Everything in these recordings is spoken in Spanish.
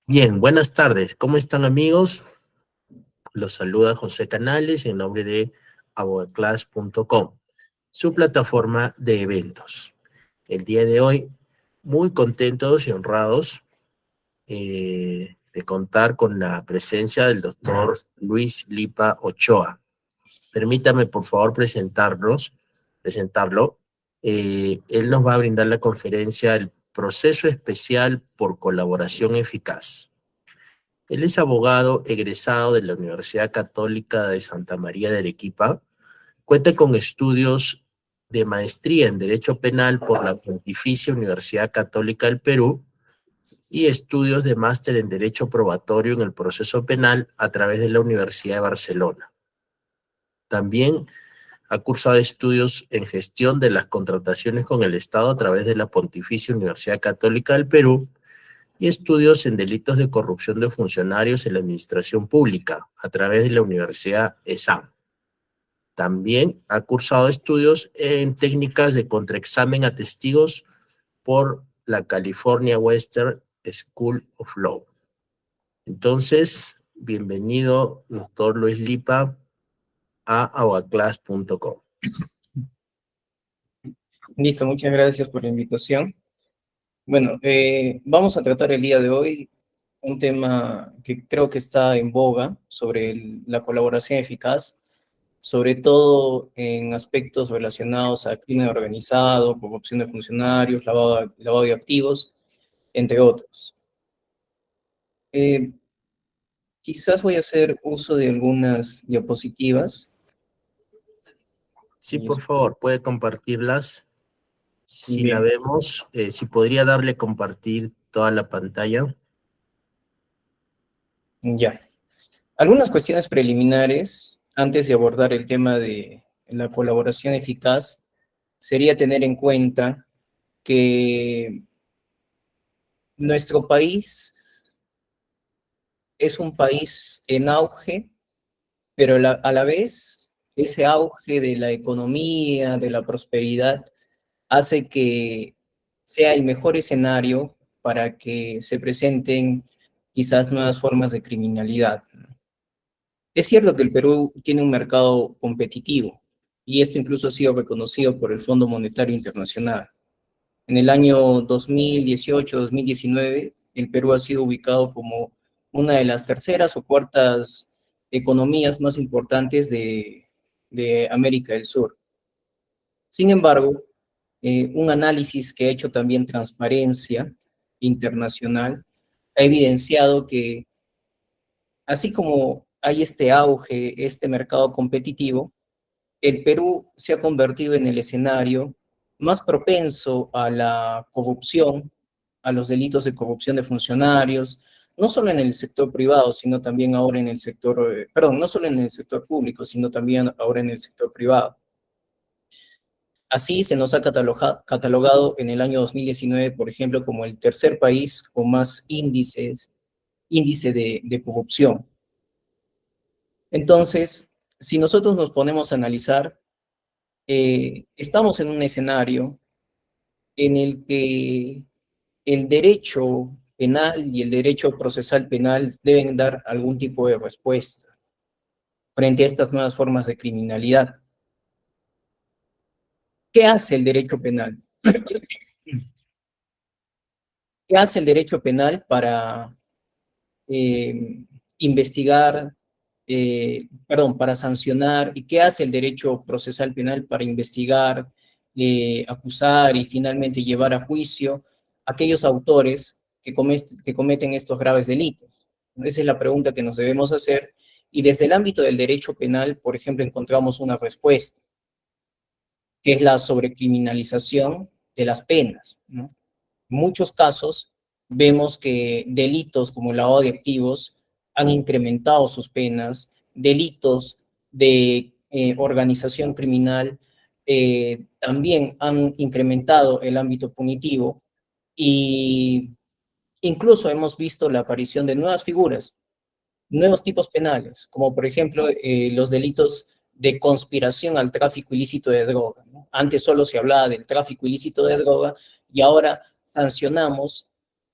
Bien, buenas tardes. ¿Cómo están, amigos? Los saluda José Canales en nombre de abogaclass.com, su plataforma de eventos. El día de hoy, muy contentos y honrados de contar con la presencia del doctor Luis Lipa Ochoa. Permítame, por favor, presentarlo. Él nos va a brindar la conferencia El proceso especial por colaboración eficaz. Él es abogado egresado de la Universidad Católica de Santa María de Arequipa. Cuenta con estudios de maestría en Derecho Penal por la Pontificia Universidad Católica del Perú y estudios de máster en Derecho Probatorio en el Proceso Penal a través de la Universidad de Barcelona. También ha cursado estudios en gestión de las contrataciones con el Estado a través de la Pontificia Universidad Católica del Perú y estudios en delitos de corrupción de funcionarios en la administración pública a través de la Universidad ESAM. También ha cursado estudios en técnicas de contraexamen a testigos por la California Western School of Law. Entonces, bienvenido, doctor Luis Lipa, a abogaclass.com. Listo, muchas gracias por la invitación. Bueno, vamos a tratar el día de hoy un tema que creo que está en boga sobre la colaboración eficaz, sobre todo en aspectos relacionados a crimen organizado, corrupción de funcionarios, lavado de activos, entre otros. Quizás voy a hacer uso de algunas diapositivas. Sí, por favor, puede compartirlas. Si la Bien, vemos, si podría darle compartir toda la pantalla. ya. Algunas cuestiones preliminares antes de abordar el tema de la colaboración eficaz sería tener en cuenta que nuestro país es un país en auge, pero a la vez ese auge de la economía, de la prosperidad, hace que sea el mejor escenario para que se presenten quizás nuevas formas de criminalidad. Es cierto que el Perú tiene un mercado competitivo y esto incluso ha sido reconocido por el Fondo Monetario Internacional. En el año 2018-2019, el Perú ha sido ubicado como una de las terceras o cuartas economías más importantes de América del Sur. Sin embargo, un análisis que ha hecho también Transparencia Internacional ha evidenciado que así como hay este auge, este mercado competitivo, el Perú se ha convertido en el escenario más propenso a la corrupción, a los delitos de corrupción de funcionarios, no solo en el sector privado, sino también ahora en el sector, perdón, no solo en el sector público, sino también ahora en el sector privado. Así se nos ha catalogado en el año 2019, por ejemplo, como el tercer país con más índice de corrupción. Entonces, si nosotros nos ponemos a analizar, estamos en un escenario en el que el derecho penal y el derecho procesal penal deben dar algún tipo de respuesta frente a estas nuevas formas de criminalidad. ¿Qué hace el derecho penal? ¿Qué hace el derecho penal para eh, investigar, para sancionar? ¿Y qué hace el derecho procesal penal para investigar, acusar y finalmente llevar a juicio a aquellos autores que cometen estos graves delitos? Esa es la pregunta que nos debemos hacer. Y desde el ámbito del derecho penal, por ejemplo, encontramos una respuesta, que es la sobrecriminalización de las penas, ¿no? En muchos casos vemos que delitos como el lavado de activos han incrementado sus penas, delitos de organización criminal también han incrementado el ámbito punitivo y incluso hemos visto la aparición de nuevas figuras, nuevos tipos penales, como por ejemplo los delitos de conspiración al tráfico ilícito de droga, ¿no? Antes solo se hablaba del tráfico ilícito de droga y ahora sancionamos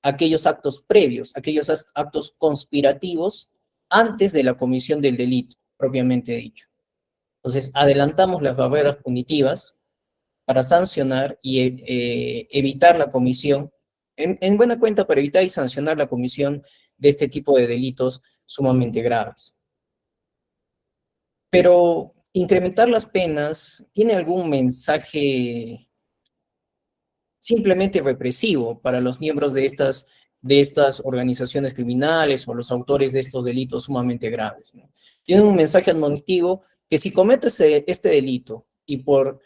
aquellos actos previos, aquellos actos conspirativos antes de la comisión del delito, propiamente dicho. Entonces, adelantamos las barreras punitivas para sancionar y evitar la comisión, en buena cuenta, para evitar y sancionar la comisión de este tipo de delitos sumamente graves. Pero incrementar las penas tiene algún mensaje simplemente represivo para los miembros de estas organizaciones criminales o los autores de estos delitos sumamente graves, ¿no? Tiene un mensaje admonitivo que si cometes este delito y por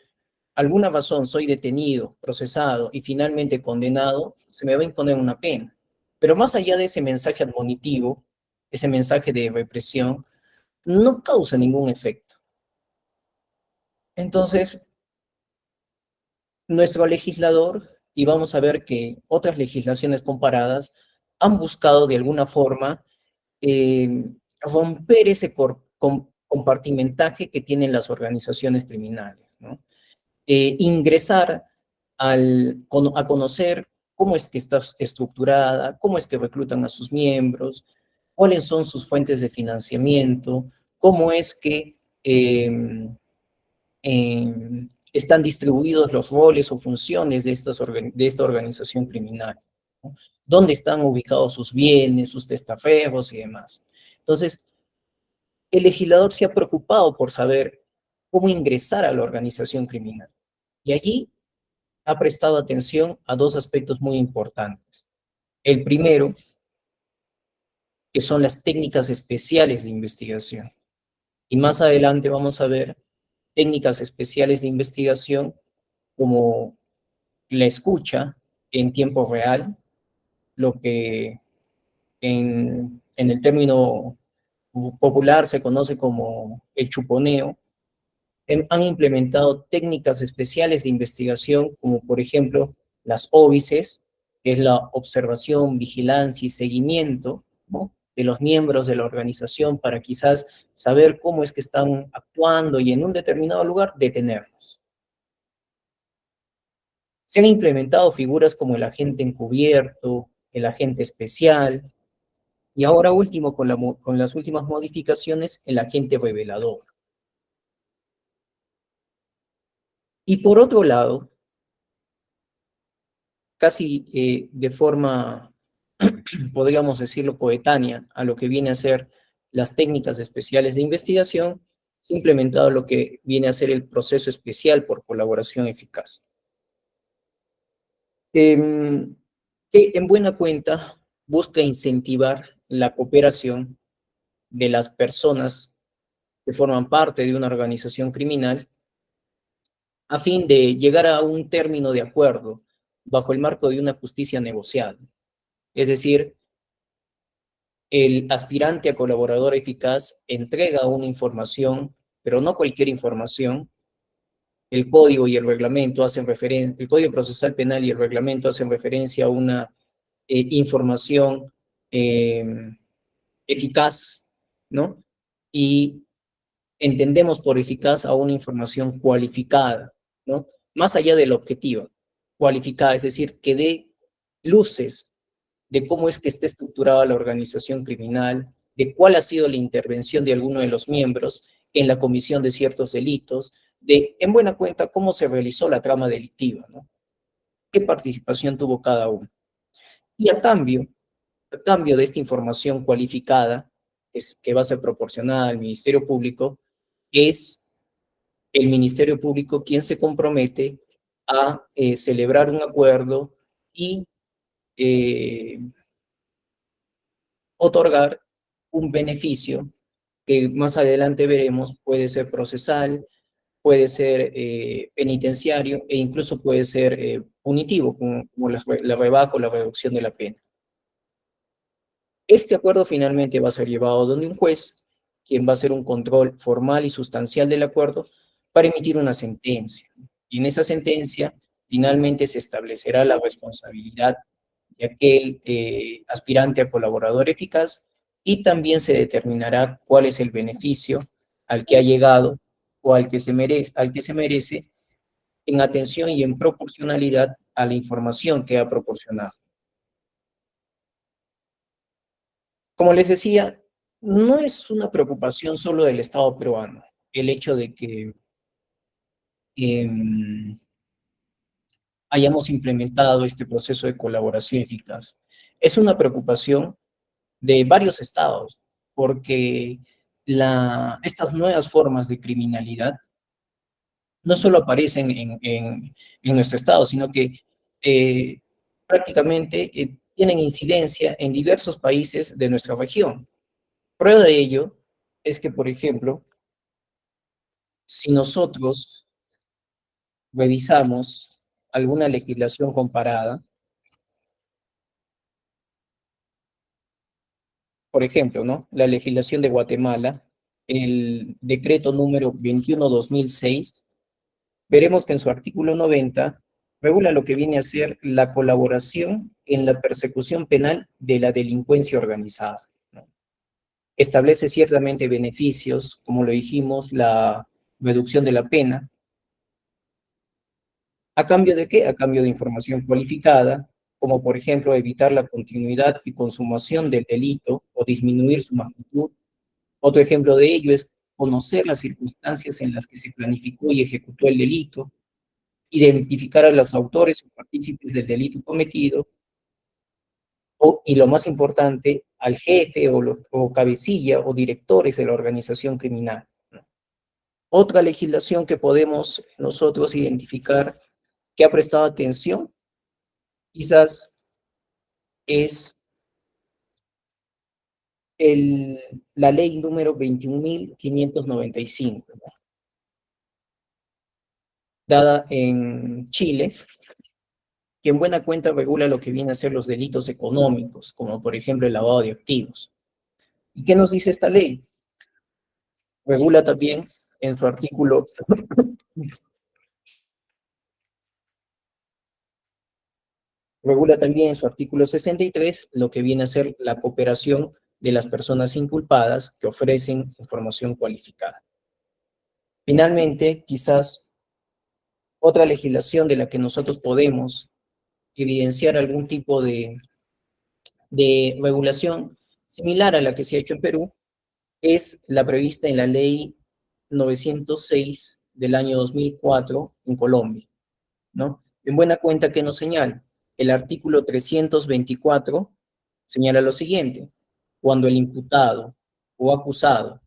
alguna razón soy detenido, procesado y finalmente condenado, se me va a imponer una pena. Pero más allá de ese mensaje admonitivo, ese mensaje de represión, no causa ningún efecto. Entonces, nuestro legislador, y vamos a ver que otras legislaciones comparadas han buscado de alguna forma eh, romper ese compartimentaje que tienen las organizaciones criminales, ¿no? Ingresar a conocer cómo es que está estructurada, cómo es que reclutan a sus miembros, cuáles son sus fuentes de financiamiento, cómo es que están distribuidos los roles o funciones de esta organización criminal, ¿no? Dónde están ubicados sus bienes, sus testaferros y demás. Entonces, el legislador se ha preocupado por saber cómo ingresar a la organización criminal. Y allí ha prestado atención a dos aspectos muy importantes. El primero, que son las técnicas especiales de investigación. Y más adelante vamos a ver técnicas especiales de investigación como la escucha en tiempo real, lo que en el término popular se conoce como el chuponeo. Han implementado técnicas especiales de investigación, como por ejemplo las óbices, que es la observación, vigilancia y seguimiento, ¿no?, de los miembros de la organización para quizás saber cómo es que están actuando y en un determinado lugar detenerlos. Se han implementado figuras como el agente encubierto, el agente especial, y ahora último, con las últimas modificaciones, el agente revelador. Y por otro lado, casi de forma, podríamos decirlo, coetánea a lo que viene a ser las técnicas especiales de investigación, se ha implementado lo que viene a ser el proceso especial por colaboración eficaz. Que en buena cuenta busca incentivar la cooperación de las personas que forman parte de una organización criminal a fin de llegar a un término de acuerdo bajo el marco de una justicia negociada. Es decir, el aspirante a colaborador eficaz entrega una información, pero no cualquier información. El código y el reglamento hacen referencia, el Código Procesal Penal y el reglamento hacen referencia a una información eficaz, ¿no? Y entendemos por eficaz a una información cualificada, ¿no? Más allá de la objetiva, cualificada, es decir, que dé luces de cómo es que está estructurada la organización criminal, de cuál ha sido la intervención de alguno de los miembros en la comisión de ciertos delitos, de, en buena cuenta, cómo se realizó la trama delictiva, ¿no? ¿Qué participación tuvo cada uno? Y a cambio de esta información cualificada, que va a ser proporcionada al Ministerio Público, es el Ministerio Público quien se compromete a celebrar un acuerdo y otorgar un beneficio que más adelante veremos puede ser procesal, puede ser penitenciario e incluso puede ser punitivo, como la rebaja o la reducción de la pena. Este acuerdo finalmente va a ser llevado donde un juez, quien va a hacer un control formal y sustancial del acuerdo para emitir una sentencia. Y en esa sentencia finalmente se establecerá la responsabilidad de aquel aspirante a colaborador eficaz y también se determinará cuál es el beneficio al que ha llegado o al que se merece en atención y en proporcionalidad a la información que ha proporcionado. Como les decía, no es una preocupación solo del Estado peruano el hecho de que em, hayamos implementado este proceso de colaboración eficaz. Es una preocupación de varios estados, porque estas nuevas formas de criminalidad no solo aparecen en nuestro estado, sino que eh, prácticamente tienen incidencia en diversos países de nuestra región. Prueba de ello es que, por ejemplo, si nosotros revisamos alguna legislación comparada, por ejemplo, ¿no? La legislación de Guatemala, el decreto número 21/2006, veremos que en su artículo 90 regula lo que viene a ser la colaboración en la persecución penal de la delincuencia organizada, ¿no? Establece ciertamente beneficios, como lo dijimos, la reducción de la pena. ¿A cambio de qué? A cambio de información cualificada, como por ejemplo evitar la continuidad y consumación del delito o disminuir su magnitud. Otro ejemplo de ello es conocer las circunstancias en las que se planificó y ejecutó el delito, identificar a los autores o partícipes del delito cometido, y lo más importante, al jefe o cabecilla o directores de la organización criminal. Otra legislación que podemos nosotros identificar que ha prestado atención, quizás es el, la ley número 21.595, ¿no? Dada en Chile, que en buena cuenta regula lo que viene a ser los delitos económicos, como por ejemplo el lavado de activos. ¿Y qué nos dice esta ley? Regula también en su artículo regula también en su artículo 63 lo que viene a ser la cooperación de las personas inculpadas que ofrecen información cualificada. Finalmente, quizás otra legislación de la que nosotros podemos evidenciar algún tipo de regulación similar a la que se ha hecho en Perú es la prevista en la ley 906 del año 2004 en Colombia, ¿no? En buena cuenta que nos señala, el artículo 324 señala lo siguiente: cuando el imputado o acusado,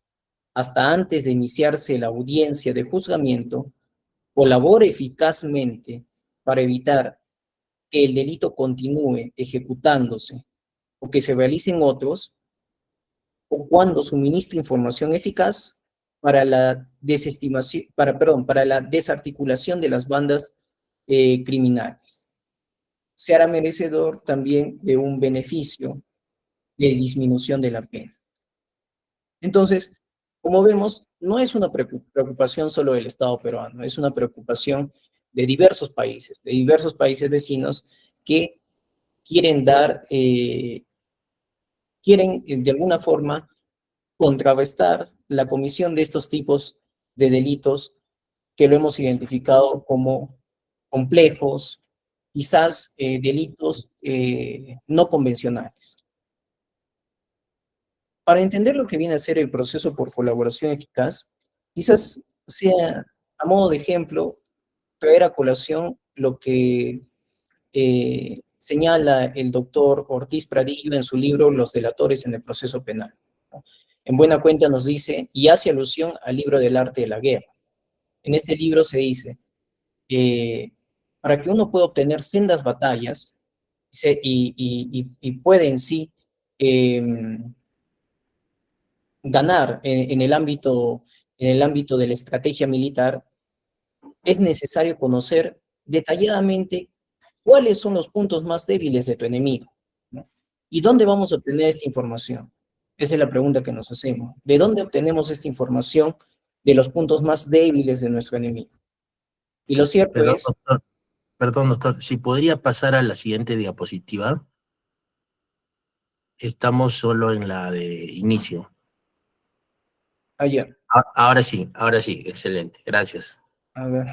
hasta antes de iniciarse la audiencia de juzgamiento, colabore eficazmente para evitar que el delito continúe ejecutándose o que se realicen otros, o cuando suministre información eficaz para la desestimación, para la desarticulación de las bandas criminales. Se hará merecedor también de un beneficio de disminución de la pena. Entonces, como vemos, no es una preocupación solo del Estado peruano, es una preocupación de diversos países vecinos que quieren quieren de alguna forma contrarrestar la comisión de estos tipos de delitos que lo hemos identificado como complejos, quizás delitos no convencionales. Para entender lo que viene a ser el proceso por colaboración eficaz, quizás sea, a modo de ejemplo, traer a colación lo que señala el doctor Ortiz Pradillo en su libro Los delatores en el proceso penal, ¿no? En buena cuenta nos dice, y hace alusión al libro del arte de la guerra. En este libro se dice, eh, para que uno pueda obtener sendas batallas y puede en sí eh, ganar en el ámbito de la estrategia militar, es necesario conocer detalladamente cuáles son los puntos más débiles de tu enemigo, ¿no? ¿Y dónde vamos a obtener esta información? Esa es la pregunta que nos hacemos. ¿De dónde obtenemos esta información de los puntos más débiles de nuestro enemigo? Y lo cierto es, Perdón, doctor, si podría pasar a la siguiente diapositiva. Estamos solo en la de inicio. ayer, Ahora sí, excelente, gracias. a ver,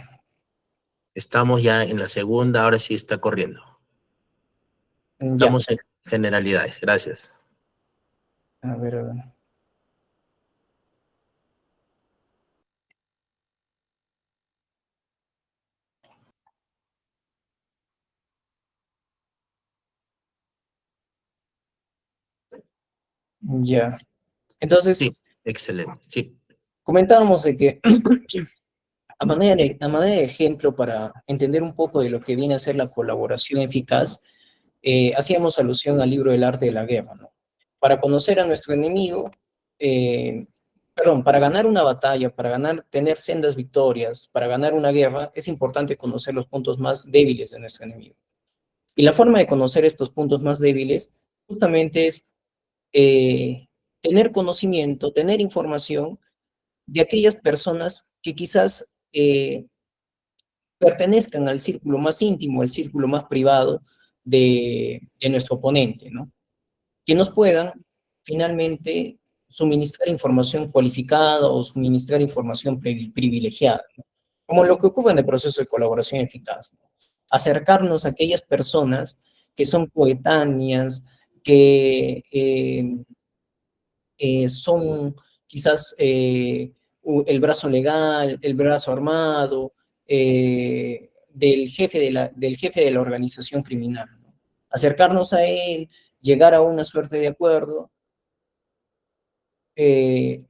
Estamos ya en la segunda, ahora sí está corriendo. ya, Estamos en generalidades, gracias. A ver, ya. Entonces, Sí, excelente. Sí. comentábamos de que a manera de ejemplo para entender un poco de lo que viene a ser la colaboración eficaz, hacíamos alusión al libro del arte de la guerra, ¿no? Para conocer a nuestro enemigo, eh, perdón, para ganar una batalla, tener sendas victorias, para ganar una guerra, es importante conocer los puntos más débiles de nuestro enemigo. Y la forma de conocer estos puntos más débiles justamente es eh, tener conocimiento, tener información de aquellas personas que quizás pertenezcan al círculo más íntimo, al círculo más privado de nuestro oponente, ¿no? Que nos puedan finalmente suministrar información cualificada o suministrar información privilegiada, ¿no? Como lo que ocurre en el proceso de colaboración eficaz, ¿no? Acercarnos a aquellas personas que son coetáneas, que son quizás el brazo legal, el brazo armado del jefe de la organización criminal, ¿no? Acercarnos a él, llegar a una suerte de acuerdo, eh,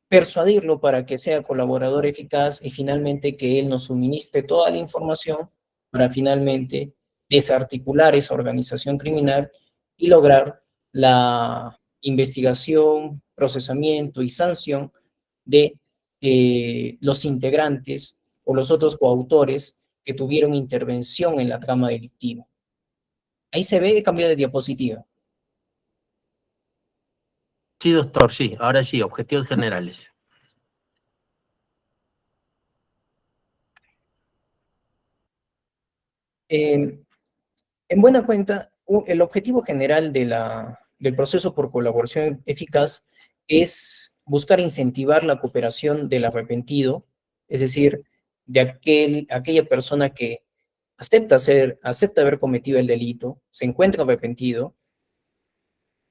persuadirlo para que sea colaborador eficaz y finalmente que él nos suministre toda la información para finalmente desarticular esa organización criminal y lograr la investigación, procesamiento y sanción de los integrantes o los otros coautores que tuvieron intervención en la trama delictiva. Ahí se ve, cambio de diapositiva. Sí, doctor, sí. Ahora sí, objetivos generales. Eh, En buena cuenta, el objetivo general del proceso por colaboración eficaz es buscar incentivar la cooperación del arrepentido, es decir, de aquella persona que acepta haber cometido el delito, se encuentra arrepentido,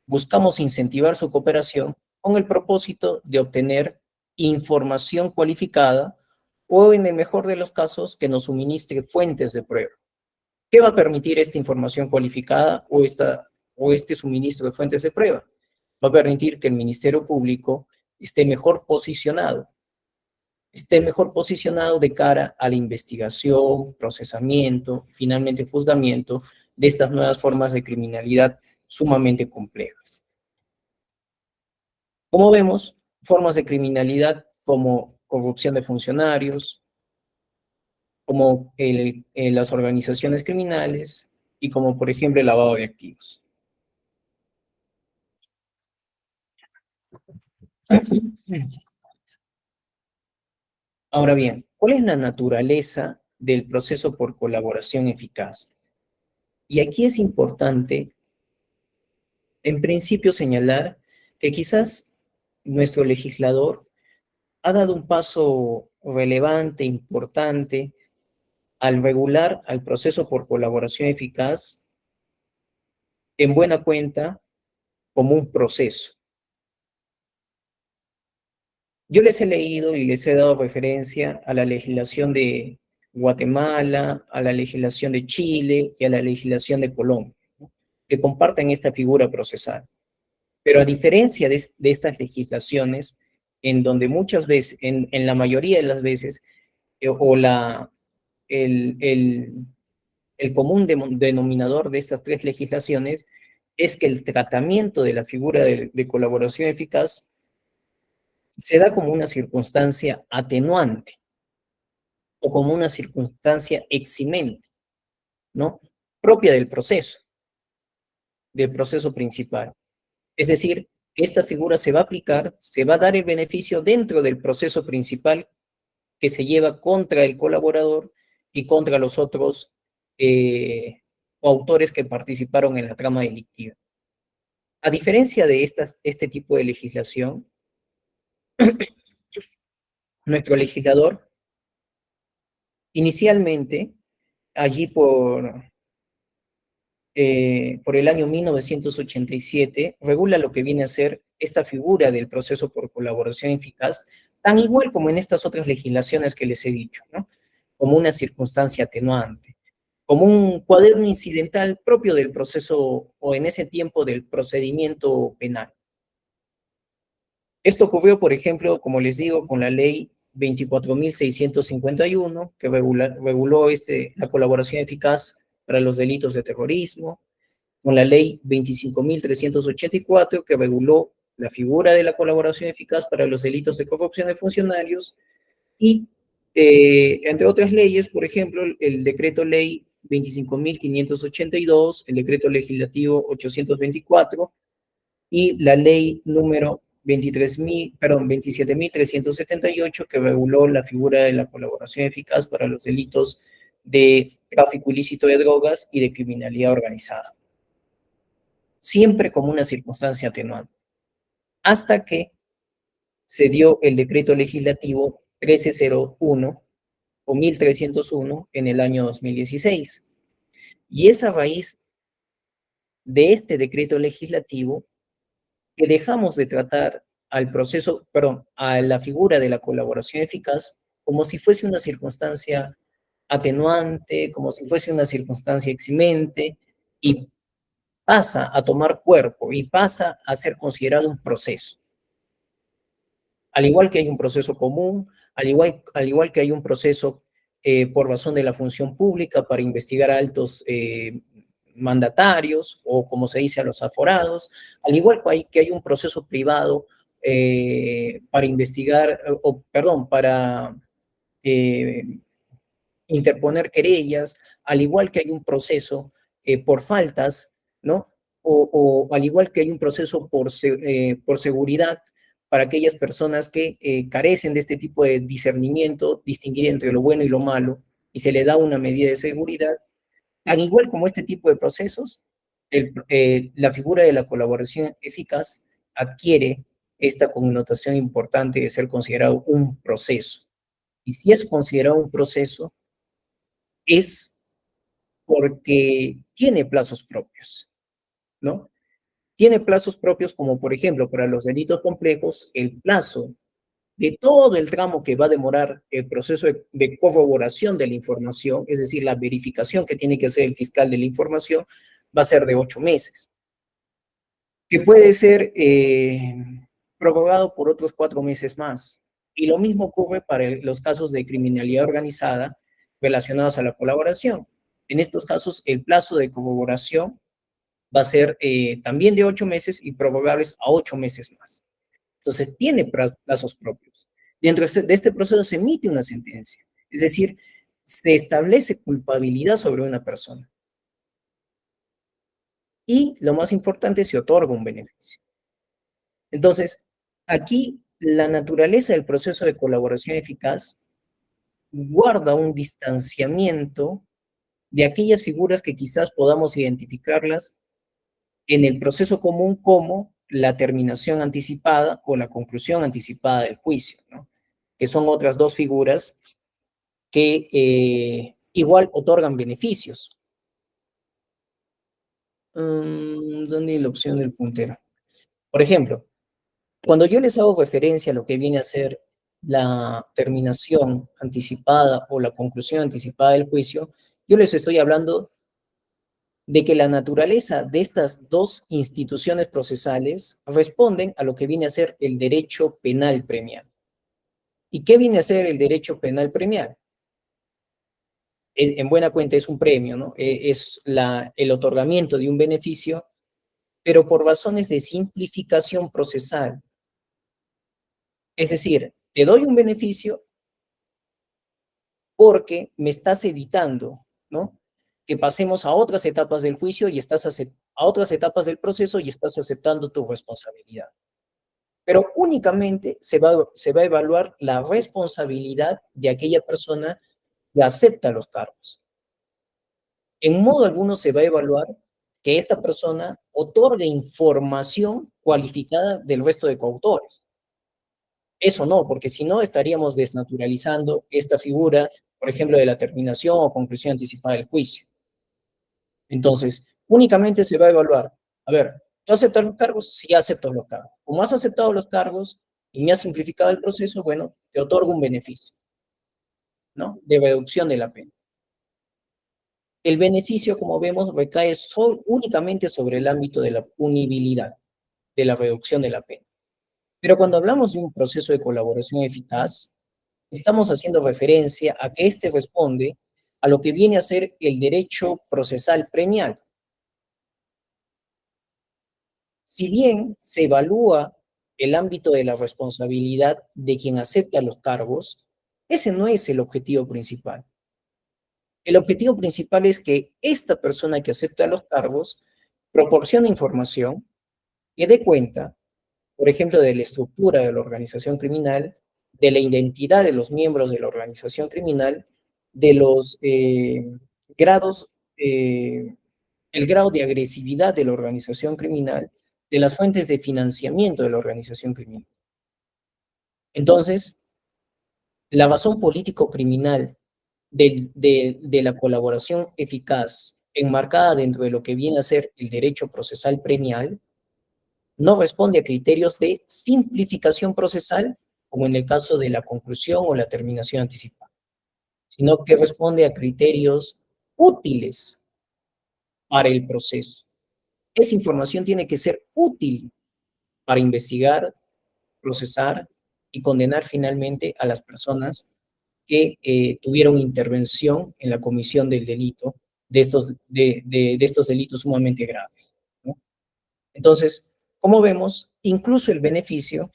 buscamos incentivar su cooperación con el propósito de obtener información cualificada o, en el mejor de los casos, que nos suministre fuentes de prueba. ¿Qué va a permitir esta información cualificada o este suministro de fuentes de prueba? Va a permitir que el Ministerio Público esté mejor posicionado de cara a la investigación, procesamiento y finalmente juzgamiento de estas nuevas formas de criminalidad sumamente complejas. Como vemos, formas de criminalidad como corrupción de funcionarios, como las organizaciones criminales y como, por ejemplo, el lavado de activos. Ahora bien, ¿cuál es la naturaleza del proceso por colaboración eficaz? Y aquí es importante, en principio, señalar que quizás nuestro legislador ha dado un paso relevante, importante, al regular al proceso por colaboración eficaz en buena cuenta como un proceso. Yo les he leído y les he dado referencia a la legislación de Guatemala, a la legislación de Chile y a la legislación de Colombia, ¿no? Que comparten esta figura procesal. Pero a diferencia de estas legislaciones, en donde muchas veces, en la mayoría de las veces, o el, el, el común denominador de estas tres legislaciones es que el tratamiento de la figura de colaboración eficaz se da como una circunstancia atenuante o como una circunstancia eximente, ¿no? Propia del proceso principal. Es decir, que esta figura se va a aplicar, se va a dar el beneficio dentro del proceso principal que se lleva contra el colaborador y contra los otros autores que participaron en la trama delictiva. A diferencia de este tipo de legislación, nuestro legislador inicialmente, allí por el año 1987, regula lo que viene a ser esta figura del proceso por colaboración eficaz, tan igual como en estas otras legislaciones que les he dicho, ¿no? Como una circunstancia atenuante, como un cuaderno incidental propio del proceso o en ese tiempo del procedimiento penal. Esto ocurrió, por ejemplo, como les digo, con la ley 24.651, que reguló la colaboración eficaz para los delitos de terrorismo, con la ley 25.384, que reguló la figura de la colaboración eficaz para los delitos de corrupción de funcionarios, y entre otras leyes, por ejemplo, el decreto ley 25.582, el decreto legislativo 824 y la ley número 27.378, que reguló la figura de la colaboración eficaz para los delitos de tráfico ilícito de drogas y de criminalidad organizada. Siempre como una circunstancia atenuante, hasta que se dio el decreto legislativo 1301 o 1301 en el año 2016. Y es a raíz de este decreto legislativo que dejamos de tratar al proceso, perdón, a la figura de la colaboración eficaz como si fuese una circunstancia atenuante, como si fuese una circunstancia eximente, y pasa a tomar cuerpo y pasa a ser considerado un proceso. Al igual que hay un proceso común, al igual que hay un proceso por razón de la función pública para investigar a altos mandatarios, o como se dice a los aforados, al igual que hay un proceso privado para investigar, o perdón, para eh, interponer querellas, al igual que hay un proceso por faltas, ¿no? O al igual que hay un proceso por seguridad para aquellas personas que carecen de este tipo de discernimiento, distinguir entre lo bueno y lo malo, y se le da una medida de seguridad, tan igual como este tipo de procesos, la figura de la colaboración eficaz adquiere esta connotación importante de ser considerado un proceso. Y si es considerado un proceso, es porque tiene plazos propios, ¿no? Tiene plazos propios como, por ejemplo, para los delitos complejos, el plazo de todo el tramo que va a demorar el proceso de corroboración de la información, es decir, la verificación que tiene que hacer el fiscal de la información, va a ser de 8 meses, que puede ser prorrogado por otros 4 meses más. Y lo mismo ocurre para los casos de criminalidad organizada relacionados a la colaboración. En estos casos, el plazo de corroboración va a ser también de 8 meses y prorrogables a 8 meses más. Entonces, tiene plazos propios. Dentro de este proceso se emite una sentencia, es decir, se establece culpabilidad sobre una persona. Y lo más importante, se otorga un beneficio. Entonces, aquí la naturaleza del proceso de colaboración eficaz guarda un distanciamiento de aquellas figuras que quizás podamos identificarlas en el proceso común como la terminación anticipada o la conclusión anticipada del juicio, ¿no? Que son otras dos figuras que igual otorgan beneficios. ¿Dónde hay la opción del puntero? Por ejemplo, cuando yo les hago referencia a lo que viene a ser la terminación anticipada o la conclusión anticipada del juicio, yo les estoy hablando de que la naturaleza de estas dos instituciones procesales responden a lo que viene a ser el derecho penal premial. ¿Y qué viene a ser el derecho penal premial? En buena cuenta es un premio, ¿no? Es el otorgamiento de un beneficio, pero por razones de simplificación procesal. Es decir, te doy un beneficio porque me estás evitando, ¿no? Que pasemos a otras etapas del juicio y a otras etapas del proceso y estás aceptando tu responsabilidad. Pero únicamente se va a evaluar la responsabilidad de aquella persona que acepta los cargos. En modo alguno se va a evaluar que esta persona otorgue información cualificada del resto de coautores. Eso no, porque si no estaríamos desnaturalizando esta figura, por ejemplo, de la terminación o conclusión anticipada del juicio. Entonces, únicamente se va a evaluar, a ver, ¿Tú aceptas los cargos? Sí, acepto los cargos. Como has aceptado los cargos y me has simplificado el proceso, bueno, te otorgo un beneficio, ¿no? De reducción de la pena. El beneficio, como vemos, recae únicamente sobre el ámbito de la punibilidad, de la reducción de la pena. Pero cuando hablamos de un proceso de colaboración eficaz, estamos haciendo referencia a que éste responde a lo que viene a ser el derecho procesal premial. Si bien se evalúa el ámbito de la responsabilidad de quien acepta los cargos, ese no es el objetivo principal. El objetivo principal es que esta persona que acepta los cargos proporcione información que dé cuenta, por ejemplo, de la estructura de la organización criminal, de la identidad de los miembros de la organización criminal, de los grados, el grado de agresividad de la organización criminal, de las fuentes de financiamiento de la organización criminal. Entonces, la razón político-criminal de la colaboración eficaz enmarcada dentro de lo que viene a ser el derecho procesal premial no responde a criterios de simplificación procesal, como en el caso de la conclusión o la terminación anticipada, sino que responde a criterios útiles para el proceso. Esa información tiene que ser útil para investigar, procesar y condenar finalmente a las personas que tuvieron intervención en la comisión del delito, de estos delitos sumamente graves, ¿no? Entonces, como vemos, incluso el beneficio,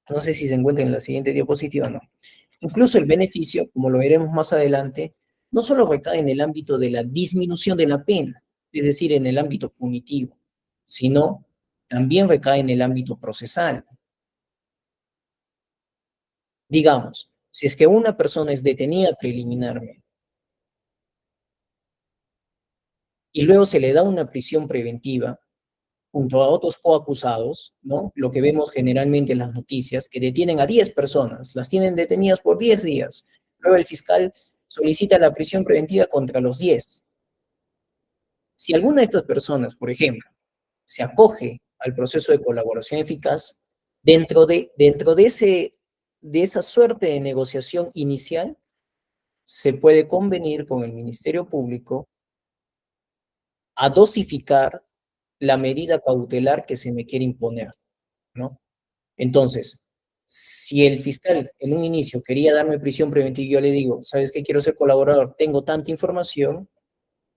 no sé si se encuentra en la siguiente diapositiva o no, incluso el beneficio, como lo veremos más adelante, no solo recae en el ámbito de la disminución de la pena, es decir, en el ámbito punitivo, sino también recae en el ámbito procesal. Digamos, si es que una persona es detenida preliminarmente y luego se le da una prisión preventiva junto a otros coacusados, ¿no? Lo que vemos generalmente en las noticias, que detienen a 10 personas, las tienen detenidas por 10 días. Luego el fiscal solicita la prisión preventiva contra los 10. Si alguna de estas personas, por ejemplo, se acoge al proceso de colaboración eficaz, de esa suerte de negociación inicial, se puede convenir con el Ministerio Público a dosificar la medida cautelar que se me quiere imponer, ¿no? Entonces, si el fiscal en un inicio quería darme prisión preventiva y yo le digo, ¿sabes qué? Quiero ser colaborador, tengo tanta información,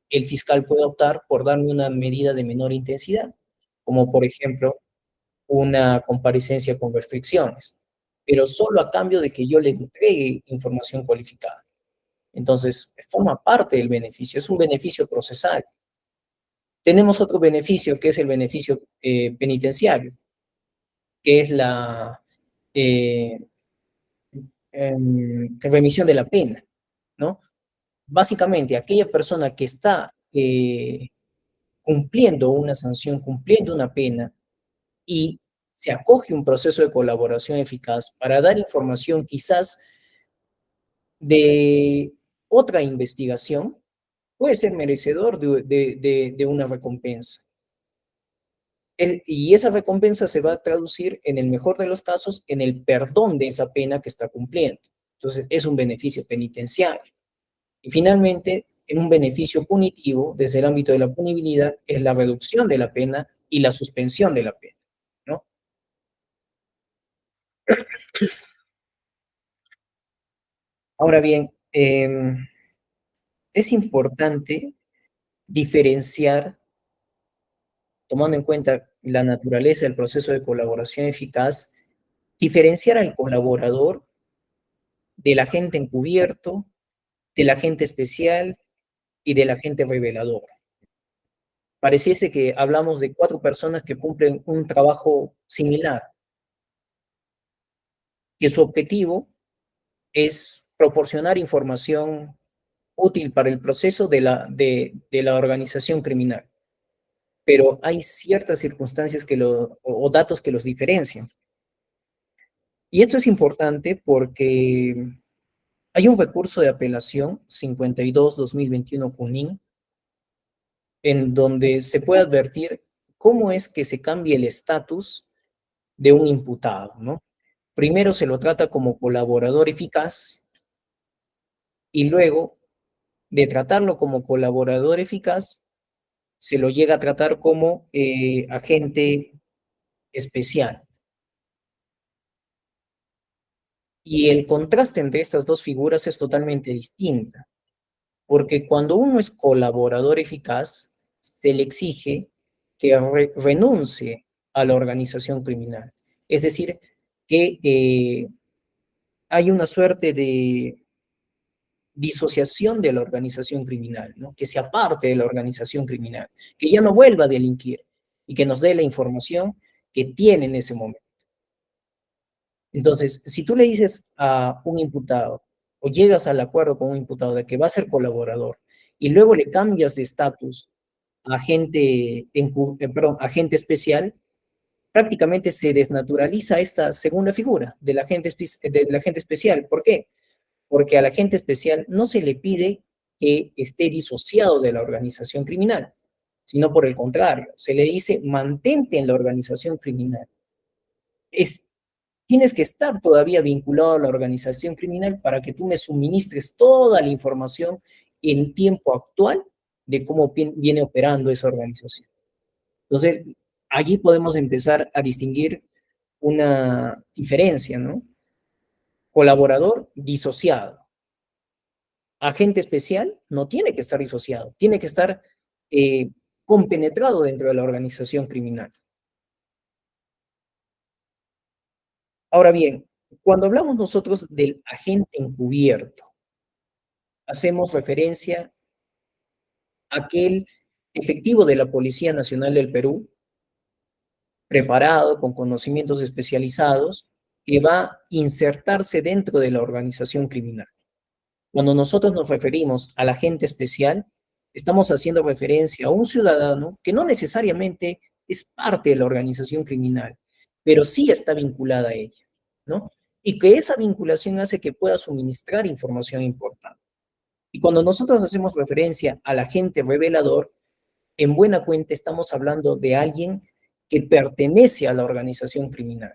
el fiscal puede optar por darme una medida de menor intensidad, como por ejemplo una comparecencia con restricciones, pero solo a cambio de que yo le entregue información cualificada. Entonces, forma parte del beneficio, es un beneficio procesal. Tenemos otro beneficio que es el beneficio penitenciario, que es la eh, remisión de la pena, ¿no? Básicamente, aquella persona que está cumpliendo una sanción, cumpliendo una pena, y se acoge un proceso de colaboración eficaz para dar información quizás de otra investigación, puede ser merecedor de una recompensa. Y esa recompensa se va a traducir, en el mejor de los casos, en el perdón de esa pena que está cumpliendo. Entonces, es un beneficio penitenciario. Y finalmente, en un beneficio punitivo, desde el ámbito de la punibilidad, es la reducción de la pena y la suspensión de la pena, ¿no? Ahora bien, es importante diferenciar, tomando en cuenta la naturaleza del proceso de colaboración eficaz, diferenciar al colaborador del agente encubierto, del agente especial y del agente revelador. Pareciese que hablamos de cuatro personas que cumplen un trabajo similar, que su objetivo es proporcionar información útil para el proceso de la organización criminal. Pero hay ciertas circunstancias o datos que los diferencian. Y esto es importante porque hay un recurso de apelación 52-2021 Junín, en donde se puede advertir cómo es que se cambia el estatus de un imputado, ¿no? Primero se lo trata como colaborador eficaz y luego de tratarlo como colaborador eficaz, se lo llega a tratar como agente especial. Y el contraste entre estas dos figuras es totalmente distinto, porque cuando uno es colaborador eficaz, se le exige que renuncie a la organización criminal. Es decir, que hay una suerte de disociación de la organización criminal, ¿no? Que se aparte de la organización criminal, que ya no vuelva a delinquir y que nos dé la información que tiene en ese momento. Entonces, si tú le dices a un imputado o llegas al acuerdo con un imputado de que va a ser colaborador y luego le cambias de estatus a agente, perdón, agente especial, prácticamente se desnaturaliza esta segunda figura del agente especial. ¿Por qué? Porque al agente especial no se le pide que esté disociado de la organización criminal, sino por el contrario, se le dice mantente en la organización criminal. Es, tienes que estar todavía vinculado a la organización criminal para que tú me suministres toda la información en tiempo actual de cómo viene operando esa organización. Entonces, allí podemos empezar a distinguir una diferencia, ¿no? Colaborador disociado. Agente especial no tiene que estar disociado, tiene que estar eh, compenetrado dentro de la organización criminal. Ahora bien, cuando hablamos nosotros del agente encubierto, hacemos referencia a aquel efectivo de la Policía Nacional del Perú, preparado, con conocimientos especializados, que va a insertarse dentro de la organización criminal. Cuando nosotros nos referimos al agente especial, estamos haciendo referencia a un ciudadano que no necesariamente es parte de la organización criminal, pero sí está vinculada a ella, ¿no? Y que esa vinculación hace que pueda suministrar información importante. Y cuando nosotros hacemos referencia al agente revelador, en buena cuenta estamos hablando de alguien que pertenece a la organización criminal,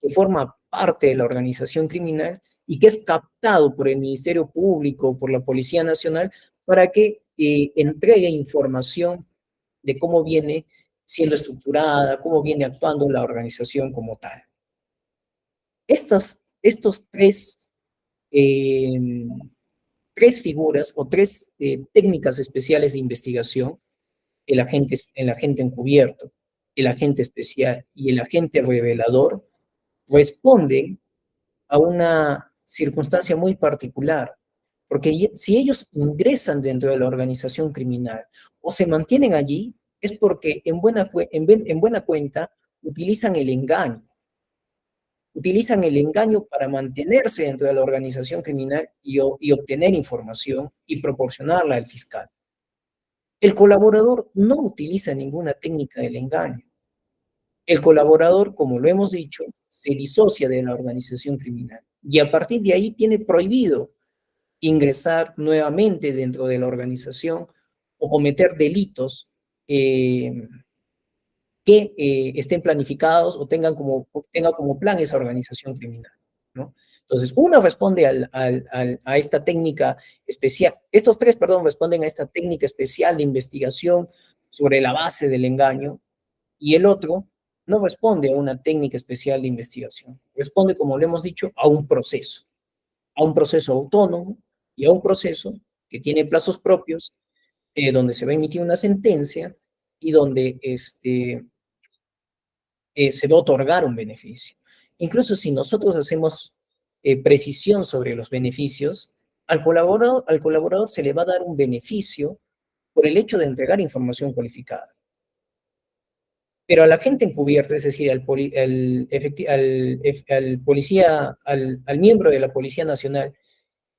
que forma parte de la organización criminal y que es captado por el Ministerio Público, por la Policía Nacional, para que entregue información de cómo viene siendo estructurada, cómo viene actuando la organización como tal. Estos eh, tres figuras o tres técnicas especiales de investigación, el agente encubierto, el agente especial y el agente revelador, responden a una circunstancia muy particular, porque si ellos ingresan dentro de la organización criminal o se mantienen allí, es porque en buena cuenta utilizan el engaño para mantenerse dentro de la organización criminal y obtener información y proporcionarla al fiscal. El colaborador no utiliza ninguna técnica del engaño. El colaborador, como lo hemos dicho, se disocia de la organización criminal y a partir de ahí tiene prohibido ingresar nuevamente dentro de la organización o cometer delitos que estén planificados o tenga como plan esa organización criminal, ¿no? Entonces, uno responde a esta técnica especial, estos tres, perdón, responden a esta técnica especial de investigación sobre la base del engaño, y el otro no responde a una técnica especial de investigación, responde, como lo hemos dicho, a un proceso autónomo y a un proceso que tiene plazos propios, donde se va a emitir una sentencia y donde se va a otorgar un beneficio. Incluso si nosotros hacemos precisión sobre los beneficios, al colaborador se le va a dar un beneficio por el hecho de entregar información cualificada. Pero al agente encubierto, es decir, al policía, al miembro de la Policía Nacional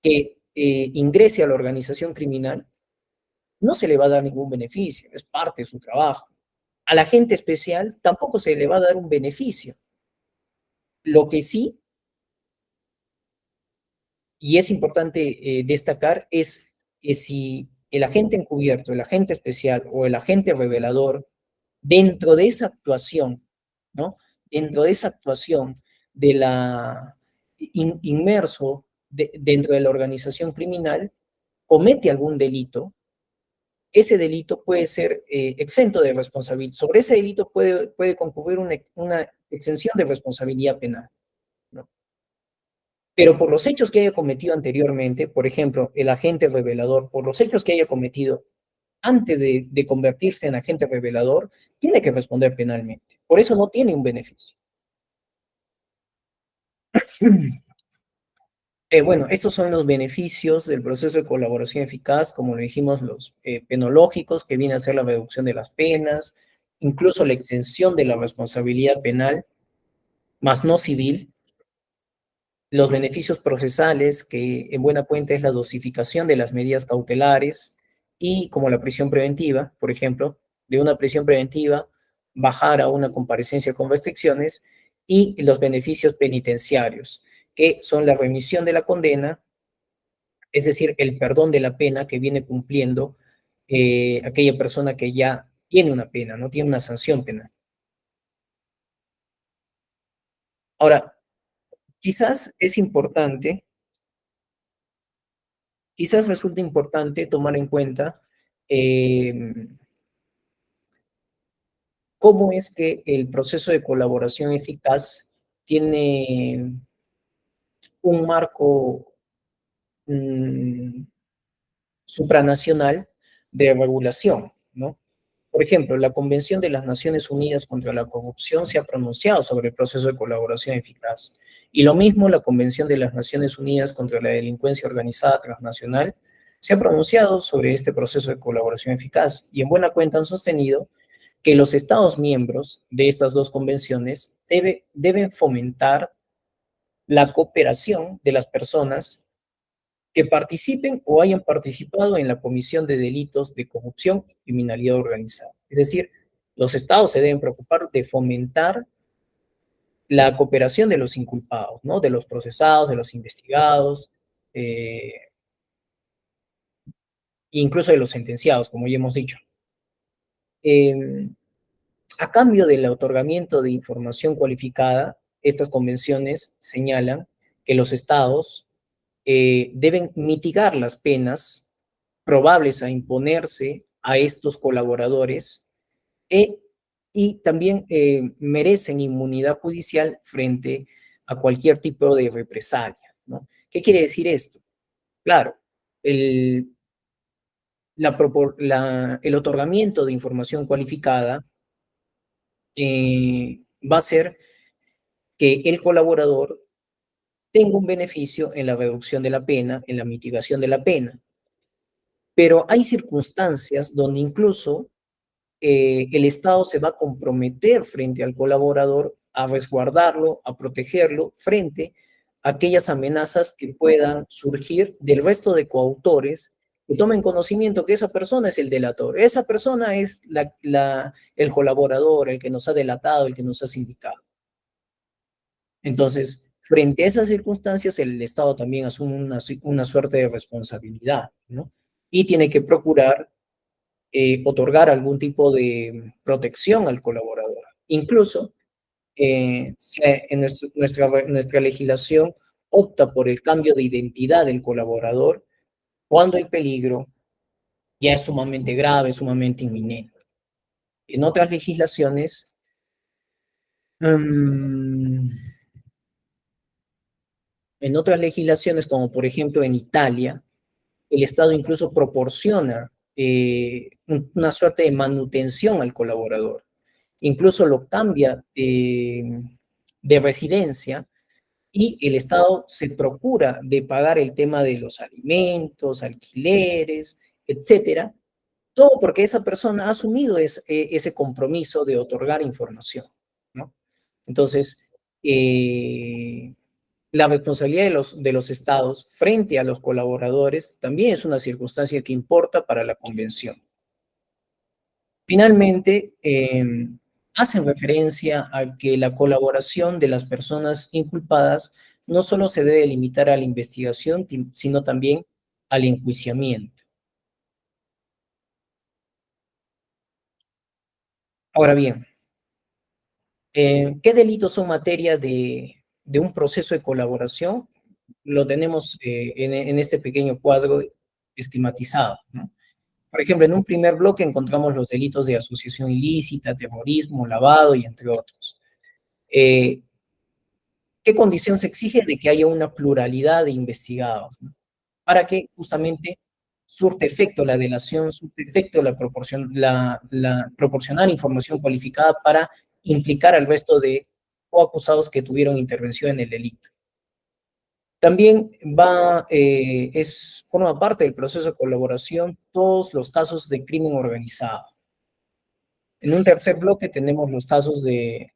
que ingrese a la organización criminal, no se le va a dar ningún beneficio, es parte de su trabajo. Al agente especial tampoco se le va a dar un beneficio. Lo que sí, y es importante destacar, es que si el agente encubierto, el agente especial o el agente revelador Dentro de esa actuación, ¿no? Dentro de esa actuación de la inmerso dentro de la organización criminal, comete algún delito, ese delito puede ser exento de responsabilidad. Sobre ese delito puede concurrir una exención de responsabilidad penal, ¿no? Pero por los hechos que haya cometido anteriormente, por ejemplo, el agente revelador, por los hechos que haya cometido antes de convertirse en agente revelador, tiene que responder penalmente. Por eso no tiene un beneficio. Bueno, estos son los beneficios del proceso de colaboración eficaz, como lo dijimos, los penológicos, que viene a ser la reducción de las penas, incluso la exención de la responsabilidad penal, más no civil, los beneficios procesales, que en buena cuenta es la dosificación de las medidas cautelares y como la prisión preventiva, por ejemplo, de una prisión preventiva bajar a una comparecencia con restricciones y los beneficios penitenciarios, que son la remisión de la condena, es decir, el perdón de la pena que viene cumpliendo aquella persona que ya tiene una pena, no tiene una sanción penal. Ahora, quizás es importante quizás resulta importante tomar en cuenta eh, cómo es que el proceso de colaboración eficaz tiene un marco mm, supranacional de regulación, ¿no? Por ejemplo, la Convención de las Naciones Unidas contra la Corrupción se ha pronunciado sobre el proceso de colaboración eficaz. Y lo mismo la Convención de las Naciones Unidas contra la Delincuencia Organizada Transnacional se ha pronunciado sobre este proceso de colaboración eficaz. Y en buena cuenta han sostenido que los Estados miembros de estas dos convenciones deben fomentar la cooperación de las personas que participen o hayan participado en la comisión de delitos de corrupción y criminalidad organizada. Es decir, los estados se deben preocupar de fomentar la cooperación de los inculpados, ¿no? De los procesados, de los investigados, eh, incluso de los sentenciados, como ya hemos dicho. Eh, a cambio del otorgamiento de información cualificada, estas convenciones señalan que los estados deben mitigar las penas probables a imponerse a estos colaboradores e, y también merecen inmunidad judicial frente a cualquier tipo de represalia, ¿no? ¿Qué quiere decir esto? Claro, el, el otorgamiento de información cualificada va a ser que el colaborador tenga un beneficio en la reducción de la pena, en la mitigación de la pena. Pero hay circunstancias donde incluso el Estado se va a comprometer frente al colaborador a resguardarlo, a protegerlo frente a aquellas amenazas que puedan surgir del resto de coautores que tomen conocimiento que esa persona es el delator, esa persona es el colaborador, el que nos ha delatado, el que nos ha sindicado. Entonces, frente a esas circunstancias, el Estado también asume una suerte de responsabilidad, ¿no? Y tiene que procurar otorgar algún tipo de protección al colaborador. Incluso, en nuestra legislación opta por el cambio de identidad del colaborador cuando el peligro ya es sumamente grave, sumamente inminente. En otras legislaciones, um, como por ejemplo en Italia, el Estado incluso proporciona una suerte de manutención al colaborador. Incluso lo cambia de residencia y el Estado se procura de pagar el tema de los alimentos, alquileres, etcétera, todo porque esa persona ha asumido ese compromiso de otorgar información, ¿no? Entonces, eh, la responsabilidad de los estados frente a los colaboradores también es una circunstancia que importa para la convención. Finalmente, hacen referencia a que la colaboración de las personas inculpadas no solo se debe limitar a la investigación, sino también al enjuiciamiento. Ahora bien, ¿qué delitos son materia de un proceso de colaboración? Lo tenemos en este pequeño cuadro esquematizado, ¿no? Por ejemplo, en un primer bloque encontramos los delitos de asociación ilícita, terrorismo, lavado y entre otros. Eh, ¿Qué condición se exige de que haya una pluralidad de investigados, ¿no? Para que justamente surte efecto la delación, surte efecto la proporcionar información cualificada para implicar al resto de coacusados que tuvieron intervención en el delito. También forma parte del proceso de colaboración todos los casos de crimen organizado. En un tercer bloque tenemos los casos de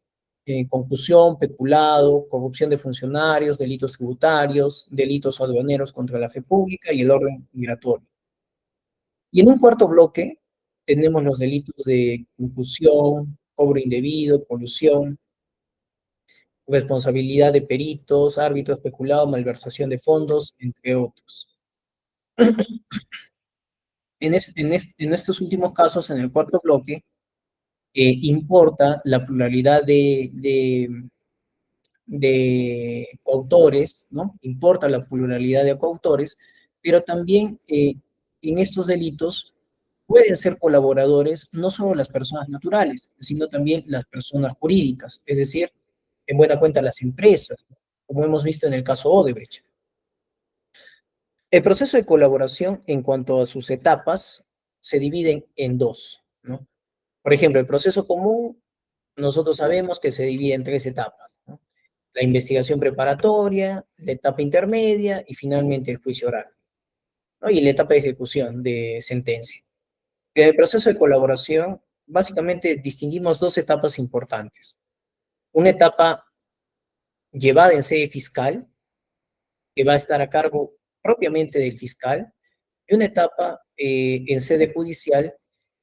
concusión, peculado, corrupción de funcionarios, delitos tributarios, delitos aduaneros contra la fe pública y el orden migratorio. Y en un cuarto bloque tenemos los delitos de concusión, cobro indebido, colusión, responsabilidad de peritos, árbitros, peculado, malversación de fondos, entre otros. En estos últimos casos, en el cuarto bloque, importa la pluralidad de coautores, ¿no? Importa la pluralidad de coautores, pero también en estos delitos pueden ser colaboradores no solo las personas naturales, sino también las personas jurídicas, es decir, en buena cuenta las empresas, como hemos visto en el caso Odebrecht. El proceso de colaboración en cuanto a sus etapas se dividen en dos, ¿no? Por ejemplo, el proceso común, nosotros sabemos que se divide en tres etapas, ¿no? La investigación preparatoria, la etapa intermedia y finalmente el juicio oral, ¿no? Y la etapa de ejecución de sentencia. En el proceso de colaboración, básicamente distinguimos dos etapas importantes. Una etapa llevada en sede fiscal, que va a estar a cargo propiamente del fiscal, y una etapa en sede judicial,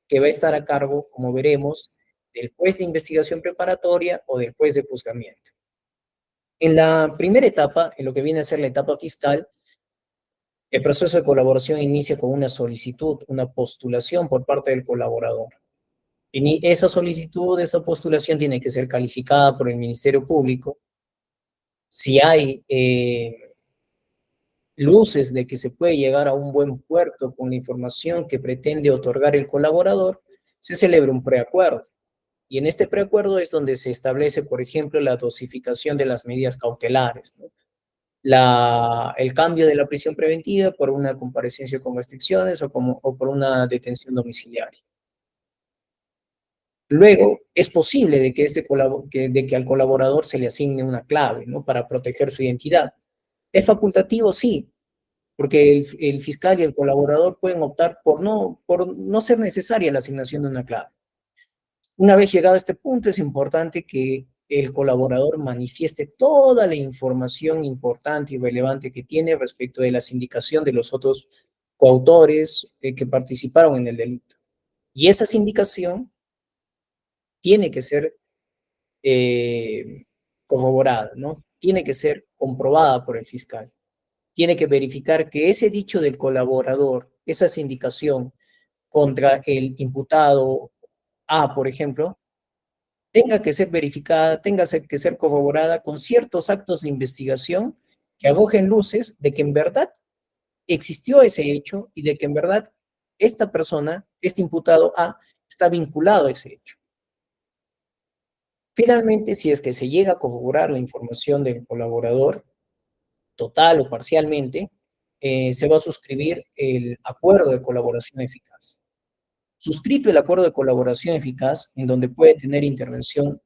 que va a estar a cargo, como veremos, del juez de investigación preparatoria o del juez de juzgamiento. En la primera etapa, en lo que viene a ser la etapa fiscal, el proceso de colaboración inicia con una solicitud, una postulación por parte del colaborador. Y esa solicitud, esa postulación tiene que ser calificada por el Ministerio Público. Si hay luces de que se puede llegar a un buen puerto con la información que pretende otorgar el colaborador, se celebra un preacuerdo. Y en este preacuerdo es donde se establece, por ejemplo, la dosificación de las medidas cautelares, ¿no? El cambio de la prisión preventiva por una comparecencia con restricciones o por una detención domiciliaria. Luego, es posible de que al colaborador se le asigne una clave, ¿no? Para proteger su identidad. ¿Es facultativo? Sí, porque el fiscal y el colaborador pueden optar por no ser necesaria la asignación de una clave. Una vez llegado a este punto, es importante que el colaborador manifieste toda la información importante y relevante que tiene respecto de la sindicación de los otros coautores que participaron en el delito. Y esa sindicación tiene que ser corroborada, ¿no? Tiene que ser comprobada por el fiscal. Tiene que verificar que ese dicho del colaborador, esa sindicación contra el imputado A, por ejemplo, tenga que ser verificada, tenga que ser corroborada con ciertos actos de investigación que arrojen luces de que en verdad existió ese hecho y de que en verdad esta persona, este imputado A, está vinculado a ese hecho. Finalmente, si es que se llega a corroborar la información del colaborador, total o parcialmente, se va a suscribir el acuerdo de colaboración eficaz. Suscrito el acuerdo de colaboración eficaz, en donde puede tener intervención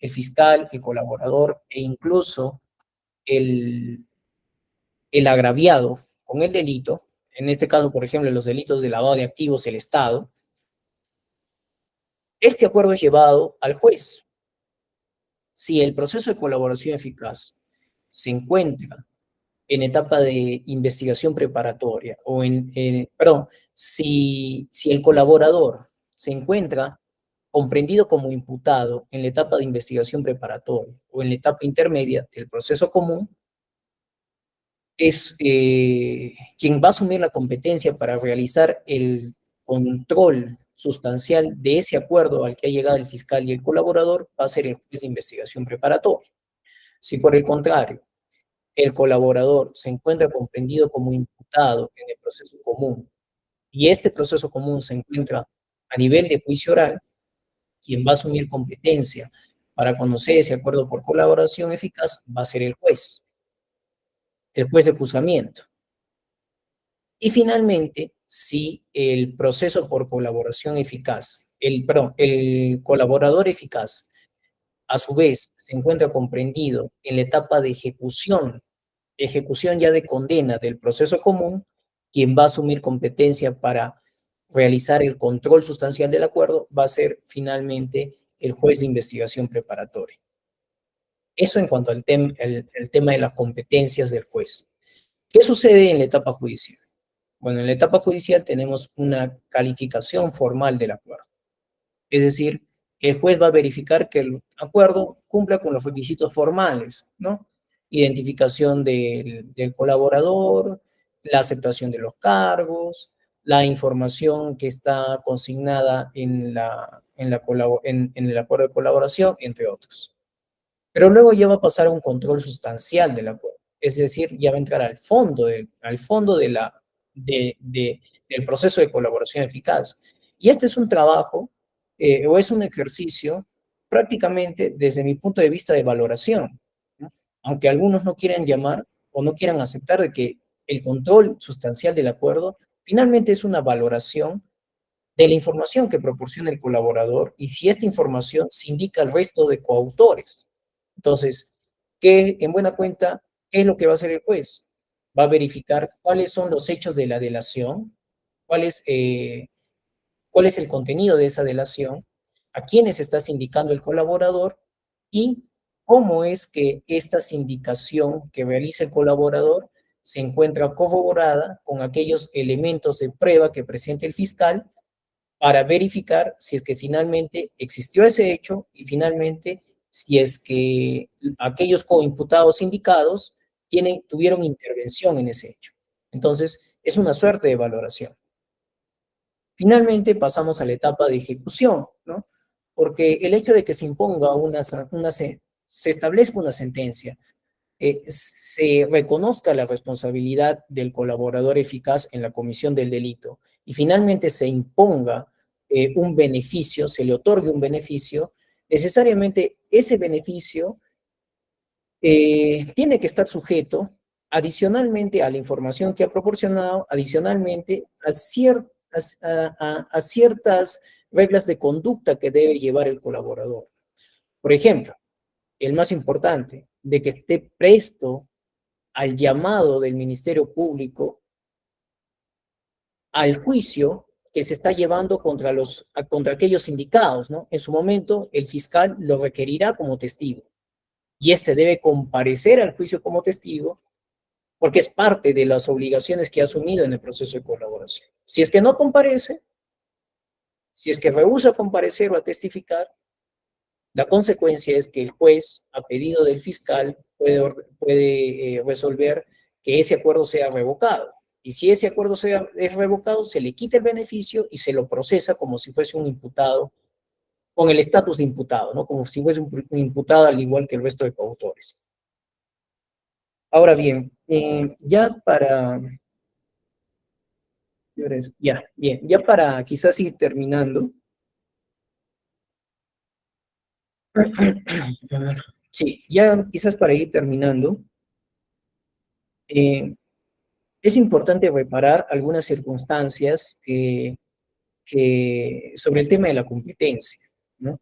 el fiscal, el colaborador e incluso el, el agraviado con el delito, en este caso, por ejemplo, los delitos de lavado de activos, el Estado, este acuerdo es llevado al juez. Si el proceso de colaboración eficaz se encuentra en etapa de investigación preparatoria perdón, si el colaborador se encuentra comprendido como imputado en la etapa de investigación preparatoria o en la etapa intermedia del proceso común, es quien va a asumir la competencia para realizar el control sustancial de ese acuerdo al que ha llegado el fiscal y el colaborador va a ser el juez de investigación preparatoria. Si por el contrario, el colaborador se encuentra comprendido como imputado en el proceso común y este proceso común se encuentra a nivel de juicio oral, quien va a asumir competencia para conocer ese acuerdo por colaboración eficaz va a ser el juez de juzgamiento. Y finalmente, si el proceso por colaboración eficaz, el colaborador eficaz, a su vez, se encuentra comprendido en la etapa de ejecución ya de condena del proceso común, quien va a asumir competencia para realizar el control sustancial del acuerdo va a ser finalmente el juez de investigación preparatoria. Eso en cuanto al el tema de las competencias del juez. ¿Qué sucede en la etapa judicial? Bueno, en la etapa judicial tenemos una calificación formal del acuerdo. Es decir, el juez va a verificar que el acuerdo cumpla con los requisitos formales, ¿no? Identificación del colaborador, la aceptación de los cargos, la información que está consignada en el acuerdo de colaboración, entre otros. Pero luego ya va a pasar a un control sustancial del acuerdo. Es decir, ya va a entrar al fondo, del proceso de colaboración eficaz. Y este es un trabajo o es un ejercicio prácticamente desde mi punto de vista de valoración, ¿no? Aunque algunos no quieran llamar o no quieran aceptar de que el control sustancial del acuerdo finalmente es una valoración de la información que proporciona el colaborador y si esta información se indica al resto de coautores. Entonces, en buena cuenta, ¿qué es lo que va a hacer el juez? Va a verificar cuáles son los hechos de la delación, cuál es, cuál es el contenido de esa delación, a quiénes está sindicando el colaborador y cómo es que esta sindicación que realiza el colaborador se encuentra corroborada con aquellos elementos de prueba que presenta el fiscal para verificar si es que finalmente existió ese hecho y finalmente si es que aquellos coimputados indicados tuvieron intervención en ese hecho. Entonces, es una suerte de valoración. Finalmente pasamos a la etapa de ejecución, ¿no? Porque el hecho de que se imponga se establezca una sentencia, se reconozca la responsabilidad del colaborador eficaz en la comisión del delito y finalmente se imponga un beneficio, se le otorgue un beneficio, necesariamente ese beneficio tiene que estar sujeto adicionalmente a la información que ha proporcionado, adicionalmente a ciertas reglas de conducta que debe llevar el colaborador. Por ejemplo, el más importante, de que esté presto al llamado del Ministerio Público al juicio que se está llevando contra aquellos indicados, ¿no? En su momento, el fiscal lo requerirá como testigo y este debe comparecer al juicio como testigo porque es parte de las obligaciones que ha asumido en el proceso de colaboración. Si es que no comparece, si es que rehúsa comparecer o a testificar, la consecuencia es que el juez, a pedido del fiscal, puede resolver que ese acuerdo sea revocado. Y si ese acuerdo es revocado, se le quita el beneficio y se lo procesa como si fuese un imputado, con el estatus de imputado, ¿no? Como si fuese un imputado al igual que el resto de coautores. Ahora bien, ya para quizás ir terminando, sí, ya quizás para ir terminando, es importante reparar algunas circunstancias sobre el tema de la competencia, ¿no?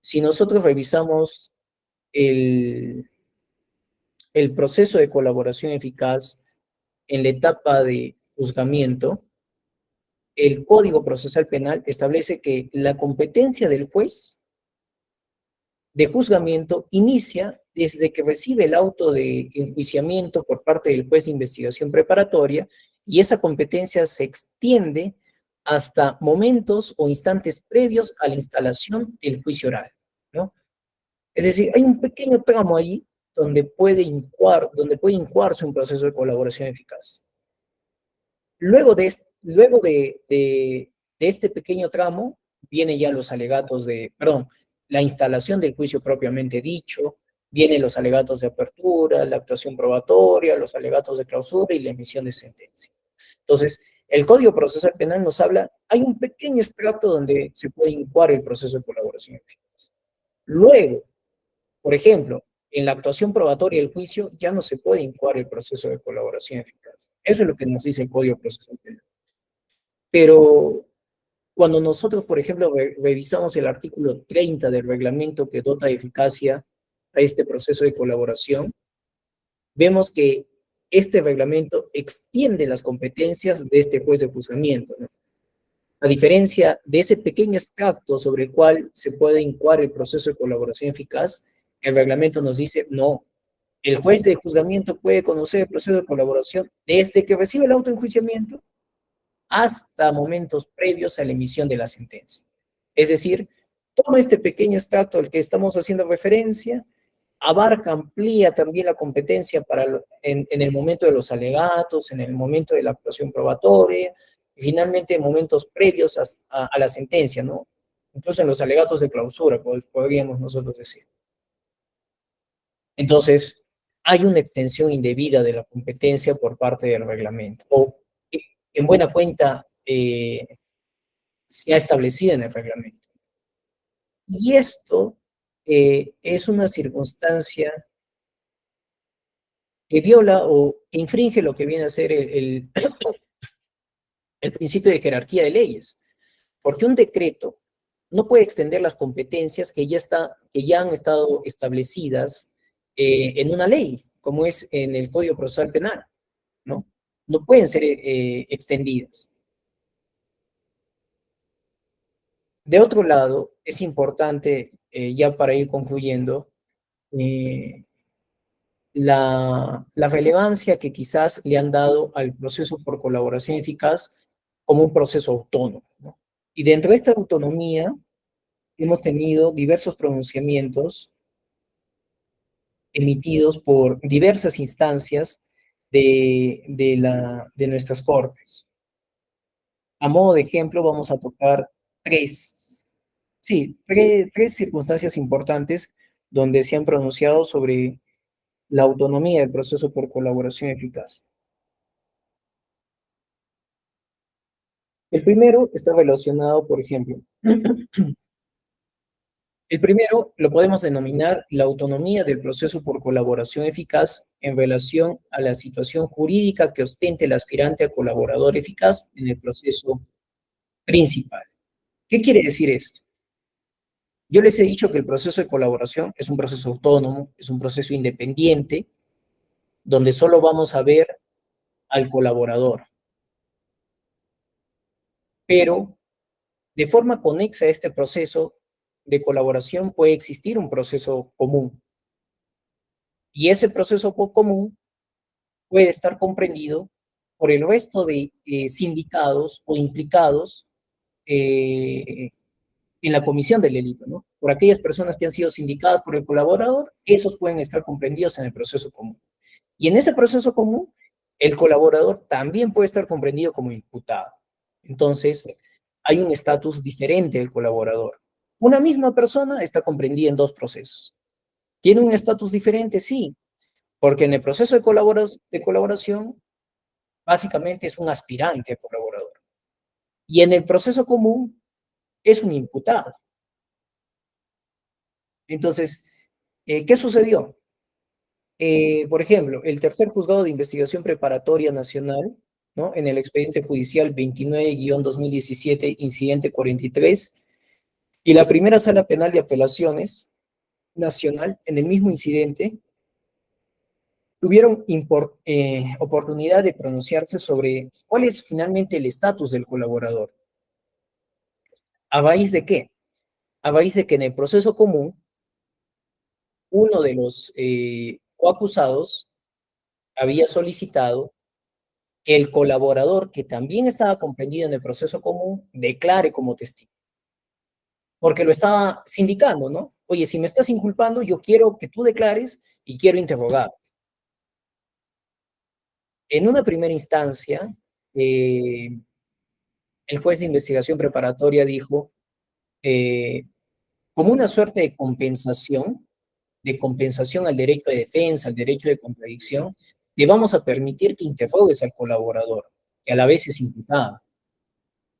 Si nosotros revisamos el, el proceso de colaboración eficaz en la etapa de juzgamiento, el Código Procesal Penal establece que la competencia del juez de juzgamiento inicia desde que recibe el auto de enjuiciamiento por parte del juez de investigación preparatoria y esa competencia se extiende hasta momentos o instantes previos a la instalación del juicio oral, ¿no? Es decir, hay un pequeño tramo ahí donde puede incoarse un proceso de colaboración eficaz. Luego de de este pequeño tramo vienen ya los alegatos de, perdón, la instalación del juicio propiamente dicho, vienen los alegatos de apertura, la actuación probatoria, los alegatos de clausura y la emisión de sentencia. Entonces, el Código Procesal Penal nos habla, hay un pequeño extracto donde se puede incoar el proceso de colaboración eficaz. Luego, por ejemplo, en la actuación probatoria del juicio ya no se puede incoar el proceso de colaboración eficaz. Eso es lo que nos dice el Código Procesal Penal. Pero cuando nosotros, por ejemplo, revisamos el artículo 30 del reglamento que dota de eficacia a este proceso de colaboración, vemos que este reglamento extiende las competencias de este juez de juzgamiento, ¿no? A diferencia de ese pequeño extracto sobre el cual se puede incoar el proceso de colaboración eficaz, el reglamento nos dice, no, el juez de juzgamiento puede conocer el proceso de colaboración desde que recibe el autoenjuiciamiento hasta momentos previos a la emisión de la sentencia. Es decir, toma este pequeño extracto al que estamos haciendo referencia, abarca, amplía también la competencia en el momento de los alegatos, en el momento de la actuación probatoria, y finalmente en momentos previos a la sentencia, ¿no? Incluso en los alegatos de clausura, podríamos nosotros decir. Entonces, hay una extensión indebida de la competencia por parte del reglamento, o en buena cuenta se ha establecido en el reglamento. Y esto es una circunstancia que viola o que infringe lo que viene a ser el principio de jerarquía de leyes, porque un decreto no puede extender las competencias que ya han estado establecidas en una ley, como es en el Código Procesal Penal, ¿no? No pueden ser extendidas. De otro lado, es importante, ya para ir concluyendo, la relevancia que quizás le han dado al proceso por colaboración eficaz como un proceso autónomo, ¿no? Y dentro de esta autonomía hemos tenido diversos pronunciamientos emitidos por diversas instancias de nuestras cortes. A modo de ejemplo, vamos a tocar tres circunstancias importantes donde se han pronunciado sobre la autonomía del proceso por colaboración eficaz. El primero está relacionado, por ejemplo, el primero lo podemos denominar la autonomía del proceso por colaboración eficaz en relación a la situación jurídica que ostente el aspirante a colaborador eficaz en el proceso principal. ¿Qué quiere decir esto? Yo les he dicho que el proceso de colaboración es un proceso autónomo, es un proceso independiente, donde solo vamos a ver al colaborador. Pero de forma conexa a este proceso de colaboración puede existir un proceso común. Y ese proceso común puede estar comprendido por el resto de sindicados o implicados en la comisión del delito, ¿no? Por aquellas personas que han sido sindicadas por el colaborador, esos pueden estar comprendidos en el proceso común. Y en ese proceso común, el colaborador también puede estar comprendido como imputado. Entonces, hay un estatus diferente del colaborador. Una misma persona está comprendida en dos procesos. ¿Tiene un estatus diferente? Sí, porque en el proceso de colaboración, básicamente es un aspirante a colaborador. Y en el proceso común, es un imputado. Entonces, ¿qué sucedió? Por ejemplo, el tercer juzgado de investigación preparatoria nacional, ¿no? En el expediente judicial 29-2017, incidente 43, y la primera sala penal de apelaciones nacional, en el mismo incidente, tuvieron oportunidad de pronunciarse sobre cuál es finalmente el estatus del colaborador. ¿A raíz de qué? A raíz de que en el proceso común, uno de los coacusados había solicitado que el colaborador, que también estaba comprendido en el proceso común, declare como testigo. Porque lo estaba sindicando, ¿no? Oye, si me estás inculpando, yo quiero que tú declares y quiero interrogar. En una primera instancia, el juez de investigación preparatoria dijo, como una suerte de compensación al derecho de defensa, al derecho de contradicción, le vamos a permitir que interrogues al colaborador, que a la vez es imputado.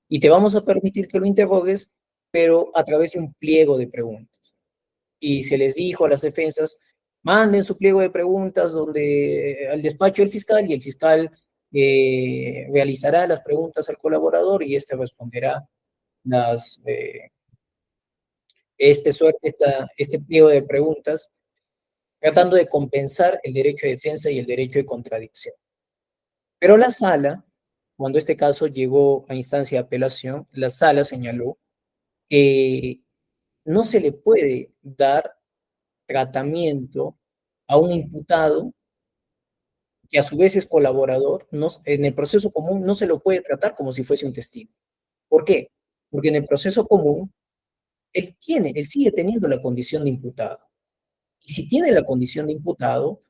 Y te vamos a permitir que lo interrogues, pero a través de un pliego de preguntas. Y se les dijo a las defensas, manden su pliego de preguntas al despacho del fiscal y el fiscal realizará las preguntas al colaborador y éste responderá las, este pliego de preguntas, tratando de compensar el derecho de defensa y el derecho de contradicción. Pero la sala, cuando este caso llegó a instancia de apelación, la sala señaló que no se le puede dar tratamiento a un imputado que a su vez es colaborador, en el proceso común no se lo puede tratar como si fuese un testigo. ¿Por qué? Porque en el proceso común él sigue teniendo la condición de imputado. Y si tiene la condición de imputado,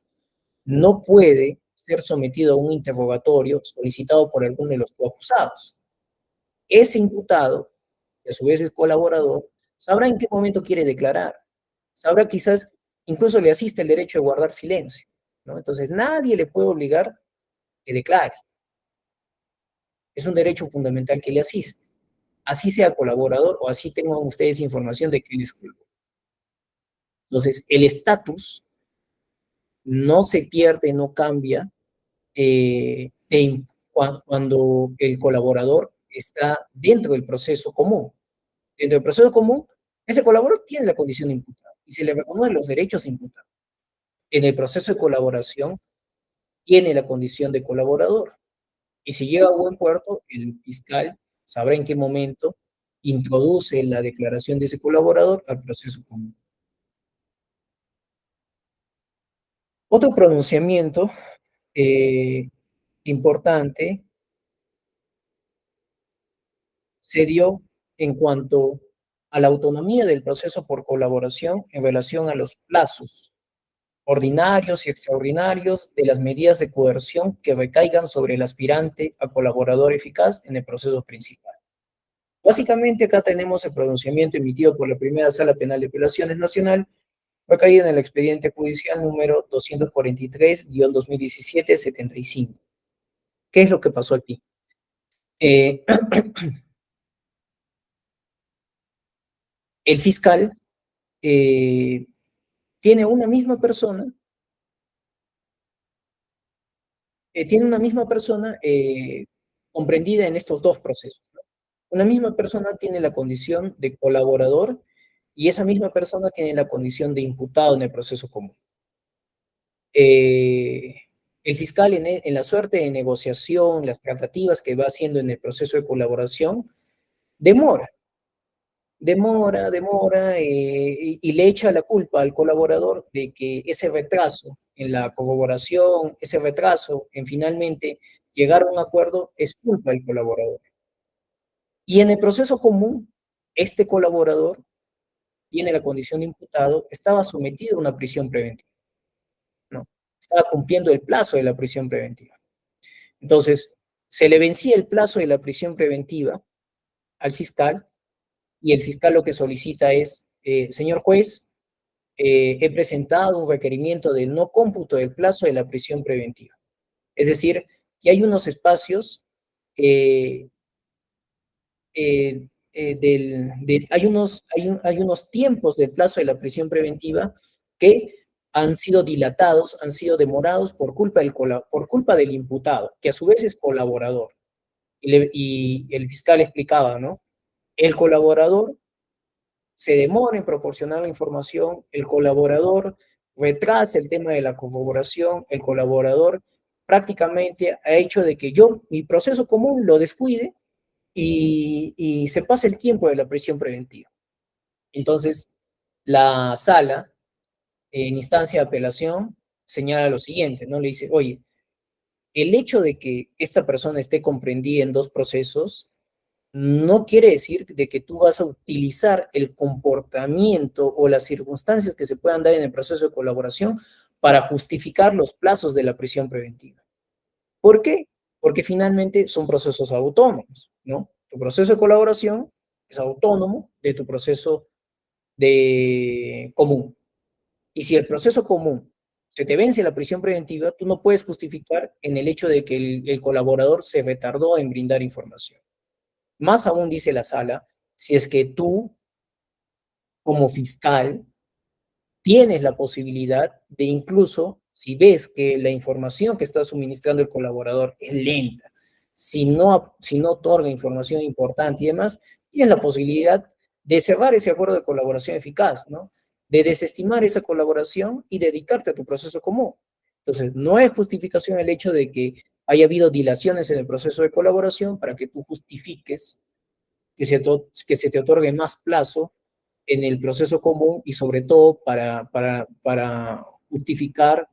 no puede ser sometido a un interrogatorio solicitado por alguno de los coacusados. Ese imputado, que a su vez es colaborador, sabrá en qué momento quiere declarar. Sabrá quizás, incluso le asiste el derecho de guardar silencio, ¿no? Entonces nadie le puede obligar que declare. Es un derecho fundamental que le asiste. Así sea colaborador o así tengan ustedes información de que él es culpable. Entonces, el estatus no se pierde, no cambia cuando el colaborador está dentro del proceso común. Dentro del proceso común, ese colaborador tiene la condición de imputado y se le reconocen los derechos de imputado. En el proceso de colaboración, tiene la condición de colaborador. Y si llega a buen puerto, el fiscal sabrá en qué momento introduce la declaración de ese colaborador al proceso común. Otro pronunciamiento importante se dio en cuanto a la autonomía del proceso por colaboración en relación a los plazos ordinarios y extraordinarios de las medidas de coerción que recaigan sobre el aspirante a colaborador eficaz en el proceso principal. Básicamente acá tenemos el pronunciamiento emitido por la Primera Sala Penal de Apelaciones Nacional, recaído en el expediente judicial número 243-2017-75. ¿Qué es lo que pasó aquí? El fiscal tiene una misma persona, comprendida en estos dos procesos, ¿no? Una misma persona tiene la condición de colaborador y esa misma persona tiene la condición de imputado en el proceso común. El fiscal en la suerte de negociación, las tratativas que va haciendo en el proceso de colaboración, demora, y le echa la culpa al colaborador de que ese retraso en la corroboración, ese retraso en finalmente llegar a un acuerdo es culpa del colaborador. Y en el proceso común, este colaborador tiene la condición de imputado, estaba sometido a una prisión preventiva, ¿no? Estaba cumpliendo el plazo de la prisión preventiva. Entonces, se le vencía el plazo de la prisión preventiva al fiscal y el fiscal lo que solicita es, señor juez, he presentado un requerimiento de no cómputo del plazo de la prisión preventiva. Es decir, que hay unos espacios, hay unos tiempos del plazo de la prisión preventiva que han sido dilatados, han sido demorados por culpa del imputado, que a su vez es colaborador. Y el fiscal explicaba, ¿no? El colaborador se demora en proporcionar la información, el colaborador retrasa el tema de la corroboración, el colaborador prácticamente ha hecho de que mi proceso común lo descuide y se pase el tiempo de la prisión preventiva. Entonces, la sala, en instancia de apelación, señala lo siguiente, ¿no? Le dice, oye, el hecho de que esta persona esté comprendida en dos procesos no quiere decir de que tú vas a utilizar el comportamiento o las circunstancias que se puedan dar en el proceso de colaboración para justificar los plazos de la prisión preventiva. ¿Por qué? Porque finalmente son procesos autónomos, ¿no? Tu proceso de colaboración es autónomo de tu proceso de común. Y si el proceso común se te vence la prisión preventiva, tú no puedes justificar en el hecho de que el colaborador se retardó en brindar información. Más aún, dice la sala, si es que tú, como fiscal, tienes la posibilidad de incluso, si ves que la información que está suministrando el colaborador es lenta, si no otorga información importante y demás, tienes la posibilidad de cerrar ese acuerdo de colaboración eficaz, ¿no? De desestimar esa colaboración y dedicarte a tu proceso común. Entonces, no es justificación el hecho de que haya habido dilaciones en el proceso de colaboración para que tú justifiques que se te otorgue más plazo en el proceso común y sobre todo para justificar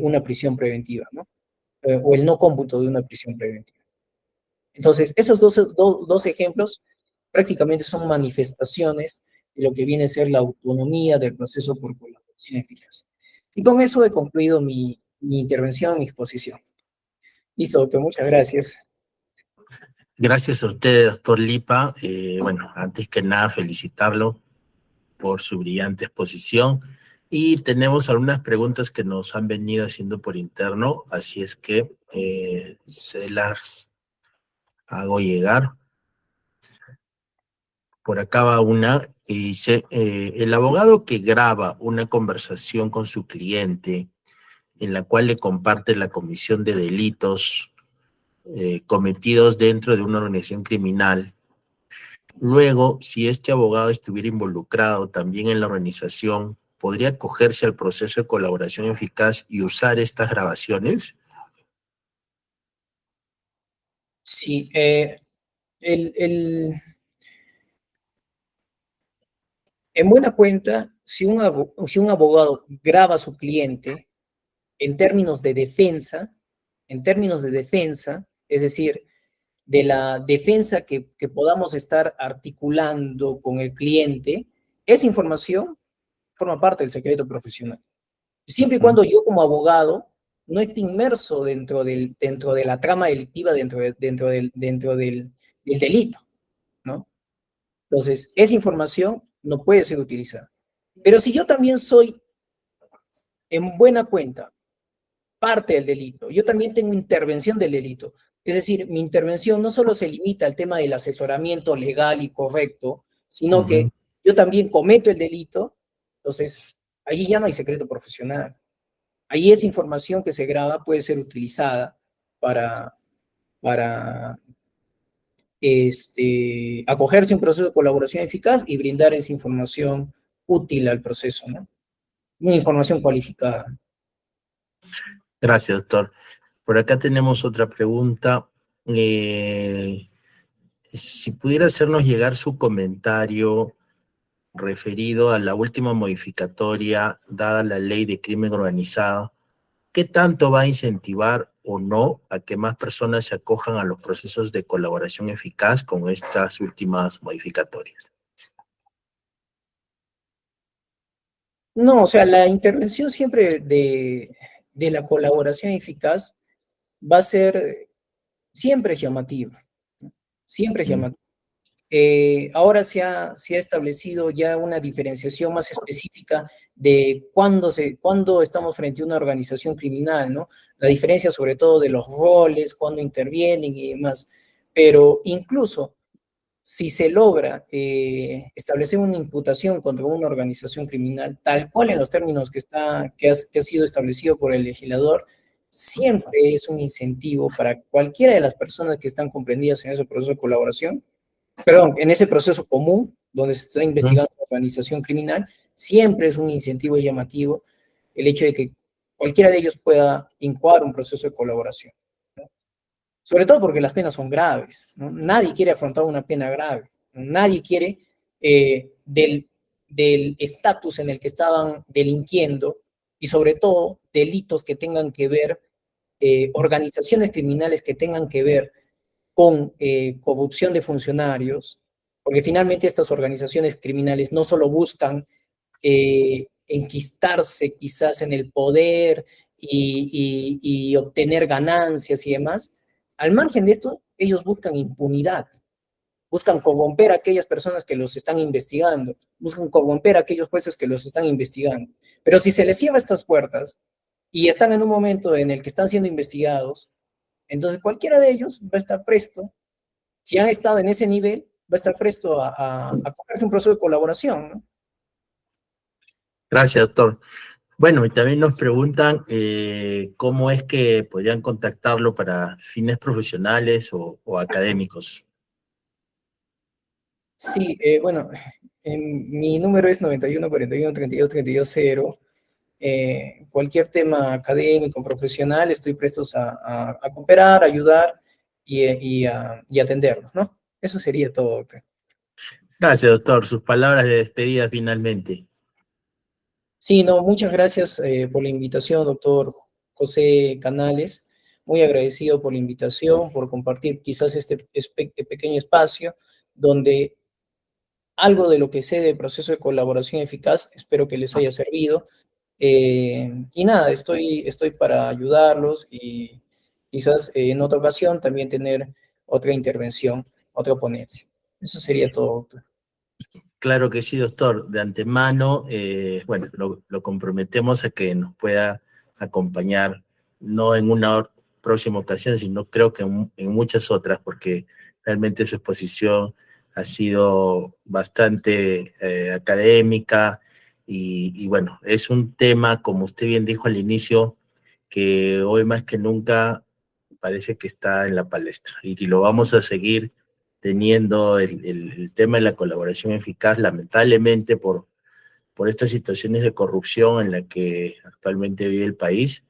una prisión preventiva, ¿no? O el no cómputo de una prisión preventiva. Entonces, esos dos ejemplos prácticamente son manifestaciones de lo que viene a ser la autonomía del proceso por colaboración eficaz. Y con eso he concluido mi intervención, mi exposición. Listo, doctor, muchas gracias. Gracias a usted, doctor Lipa. Bueno, antes que nada, felicitarlo por su brillante exposición. Y tenemos algunas preguntas que nos han venido haciendo por interno, así es que se las hago llegar. Por acá va una que dice, el abogado que graba una conversación con su cliente en la cual le comparte la comisión de delitos cometidos dentro de una organización criminal. Luego, si este abogado estuviera involucrado también en la organización, ¿podría acogerse al proceso de colaboración eficaz y usar estas grabaciones? Sí, en buena cuenta, si un abogado graba a su cliente en términos de defensa, es decir, de la defensa que podamos estar articulando con el cliente, esa información forma parte del secreto profesional. Siempre y cuando yo como abogado no esté inmerso dentro de la trama delictiva, dentro del delito, ¿no? Entonces, esa información no puede ser utilizada. Pero si yo también soy, en buena cuenta, parte del delito, yo también tengo intervención del delito. Es decir, mi intervención no solo se limita al tema del asesoramiento legal y correcto, sino que yo también cometo el delito, entonces allí ya no hay secreto profesional. Ahí esa información que se graba puede ser utilizada para, para acogerse a un proceso de colaboración eficaz y brindar esa información útil al proceso, ¿no? Una información cualificada. Gracias, doctor. Por acá tenemos otra pregunta. Si pudiera hacernos llegar su comentario referido a la última modificatoria dada la ley de crimen organizado, ¿qué tanto va a incentivar o no a que más personas se acojan a los procesos de colaboración eficaz con estas últimas modificatorias? No, o sea, la intervención siempre de la colaboración eficaz va a ser siempre llamativa, ¿no? Siempre llamativa. Ahora se ha establecido ya una diferenciación más específica de cuándo estamos frente a una organización criminal, ¿no? La diferencia sobre todo de los roles, cuándo intervienen y demás. Pero incluso si se logra establecer una imputación contra una organización criminal, tal cual en los términos que ha sido establecido por el legislador, siempre es un incentivo para cualquiera de las personas que están comprendidas en ese proceso de colaboración, perdón, en ese proceso común donde se está investigando la organización criminal, siempre es un incentivo llamativo el hecho de que cualquiera de ellos pueda incoar un proceso de colaboración, ¿no? Sobre todo porque las penas son graves, ¿no? Nadie quiere afrontar una pena grave, ¿no? Nadie quiere del estatus en el que estaban delinquiendo y sobre todo delitos que tengan que ver, organizaciones criminales que tengan que ver con corrupción de funcionarios, porque finalmente estas organizaciones criminales no solo buscan enquistarse quizás en el poder y obtener ganancias y demás, al margen de esto, ellos buscan impunidad, buscan corromper a aquellas personas que los están investigando, buscan corromper a aquellos jueces que los están investigando. Pero si se les cierra estas puertas y están en un momento en el que están siendo investigados, entonces cualquiera de ellos va a estar presto, si han estado en ese nivel, va a estar presto a cogerse un proceso de colaboración, ¿no? Gracias, doctor. Bueno, y también nos preguntan cómo es que podrían contactarlo para fines profesionales o académicos. Sí, bueno, mi número es 91 41 32 32 0. Cualquier tema académico, profesional, estoy presto a cooperar, ayudar y atenderlos, ¿no? Eso sería todo, doctor. Gracias, doctor. Sus palabras de despedida finalmente. Sí, no, muchas gracias por la invitación, doctor José Canales. Muy agradecido por la invitación, por compartir quizás este pequeño espacio donde algo de lo que sé del proceso de colaboración eficaz, espero que les haya servido. Y nada, estoy para ayudarlos y quizás en otra ocasión también tener otra intervención, otra ponencia. Eso sería todo, doctor. Claro que sí, doctor. De antemano, bueno, lo comprometemos a que nos pueda acompañar, no en una próxima ocasión, sino creo que en muchas otras, porque realmente su exposición ha sido bastante académica y bueno, es un tema, como usted bien dijo al inicio, que hoy más que nunca parece que está en la palestra y lo vamos a seguir teniendo el tema de la colaboración eficaz, lamentablemente por estas situaciones de corrupción en la que actualmente vive el país,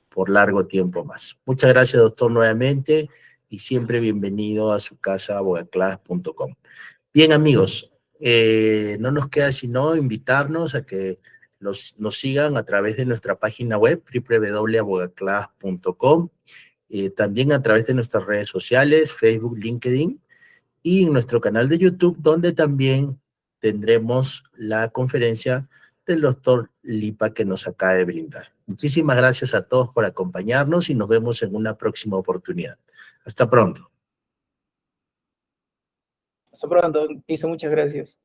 por largo tiempo más. Muchas gracias, doctor, nuevamente, y siempre bienvenido a su casa, abogaclass.com. Bien, amigos, no nos queda sino invitarnos a que nos sigan a través de nuestra página web, www.abogaclass.com, también a través de nuestras redes sociales, Facebook, LinkedIn, y en nuestro canal de YouTube, donde también tendremos la conferencia del doctor Lipa que nos acaba de brindar. Muchísimas gracias a todos por acompañarnos y nos vemos en una próxima oportunidad. Hasta pronto. Hasta pronto, Listo, muchas gracias.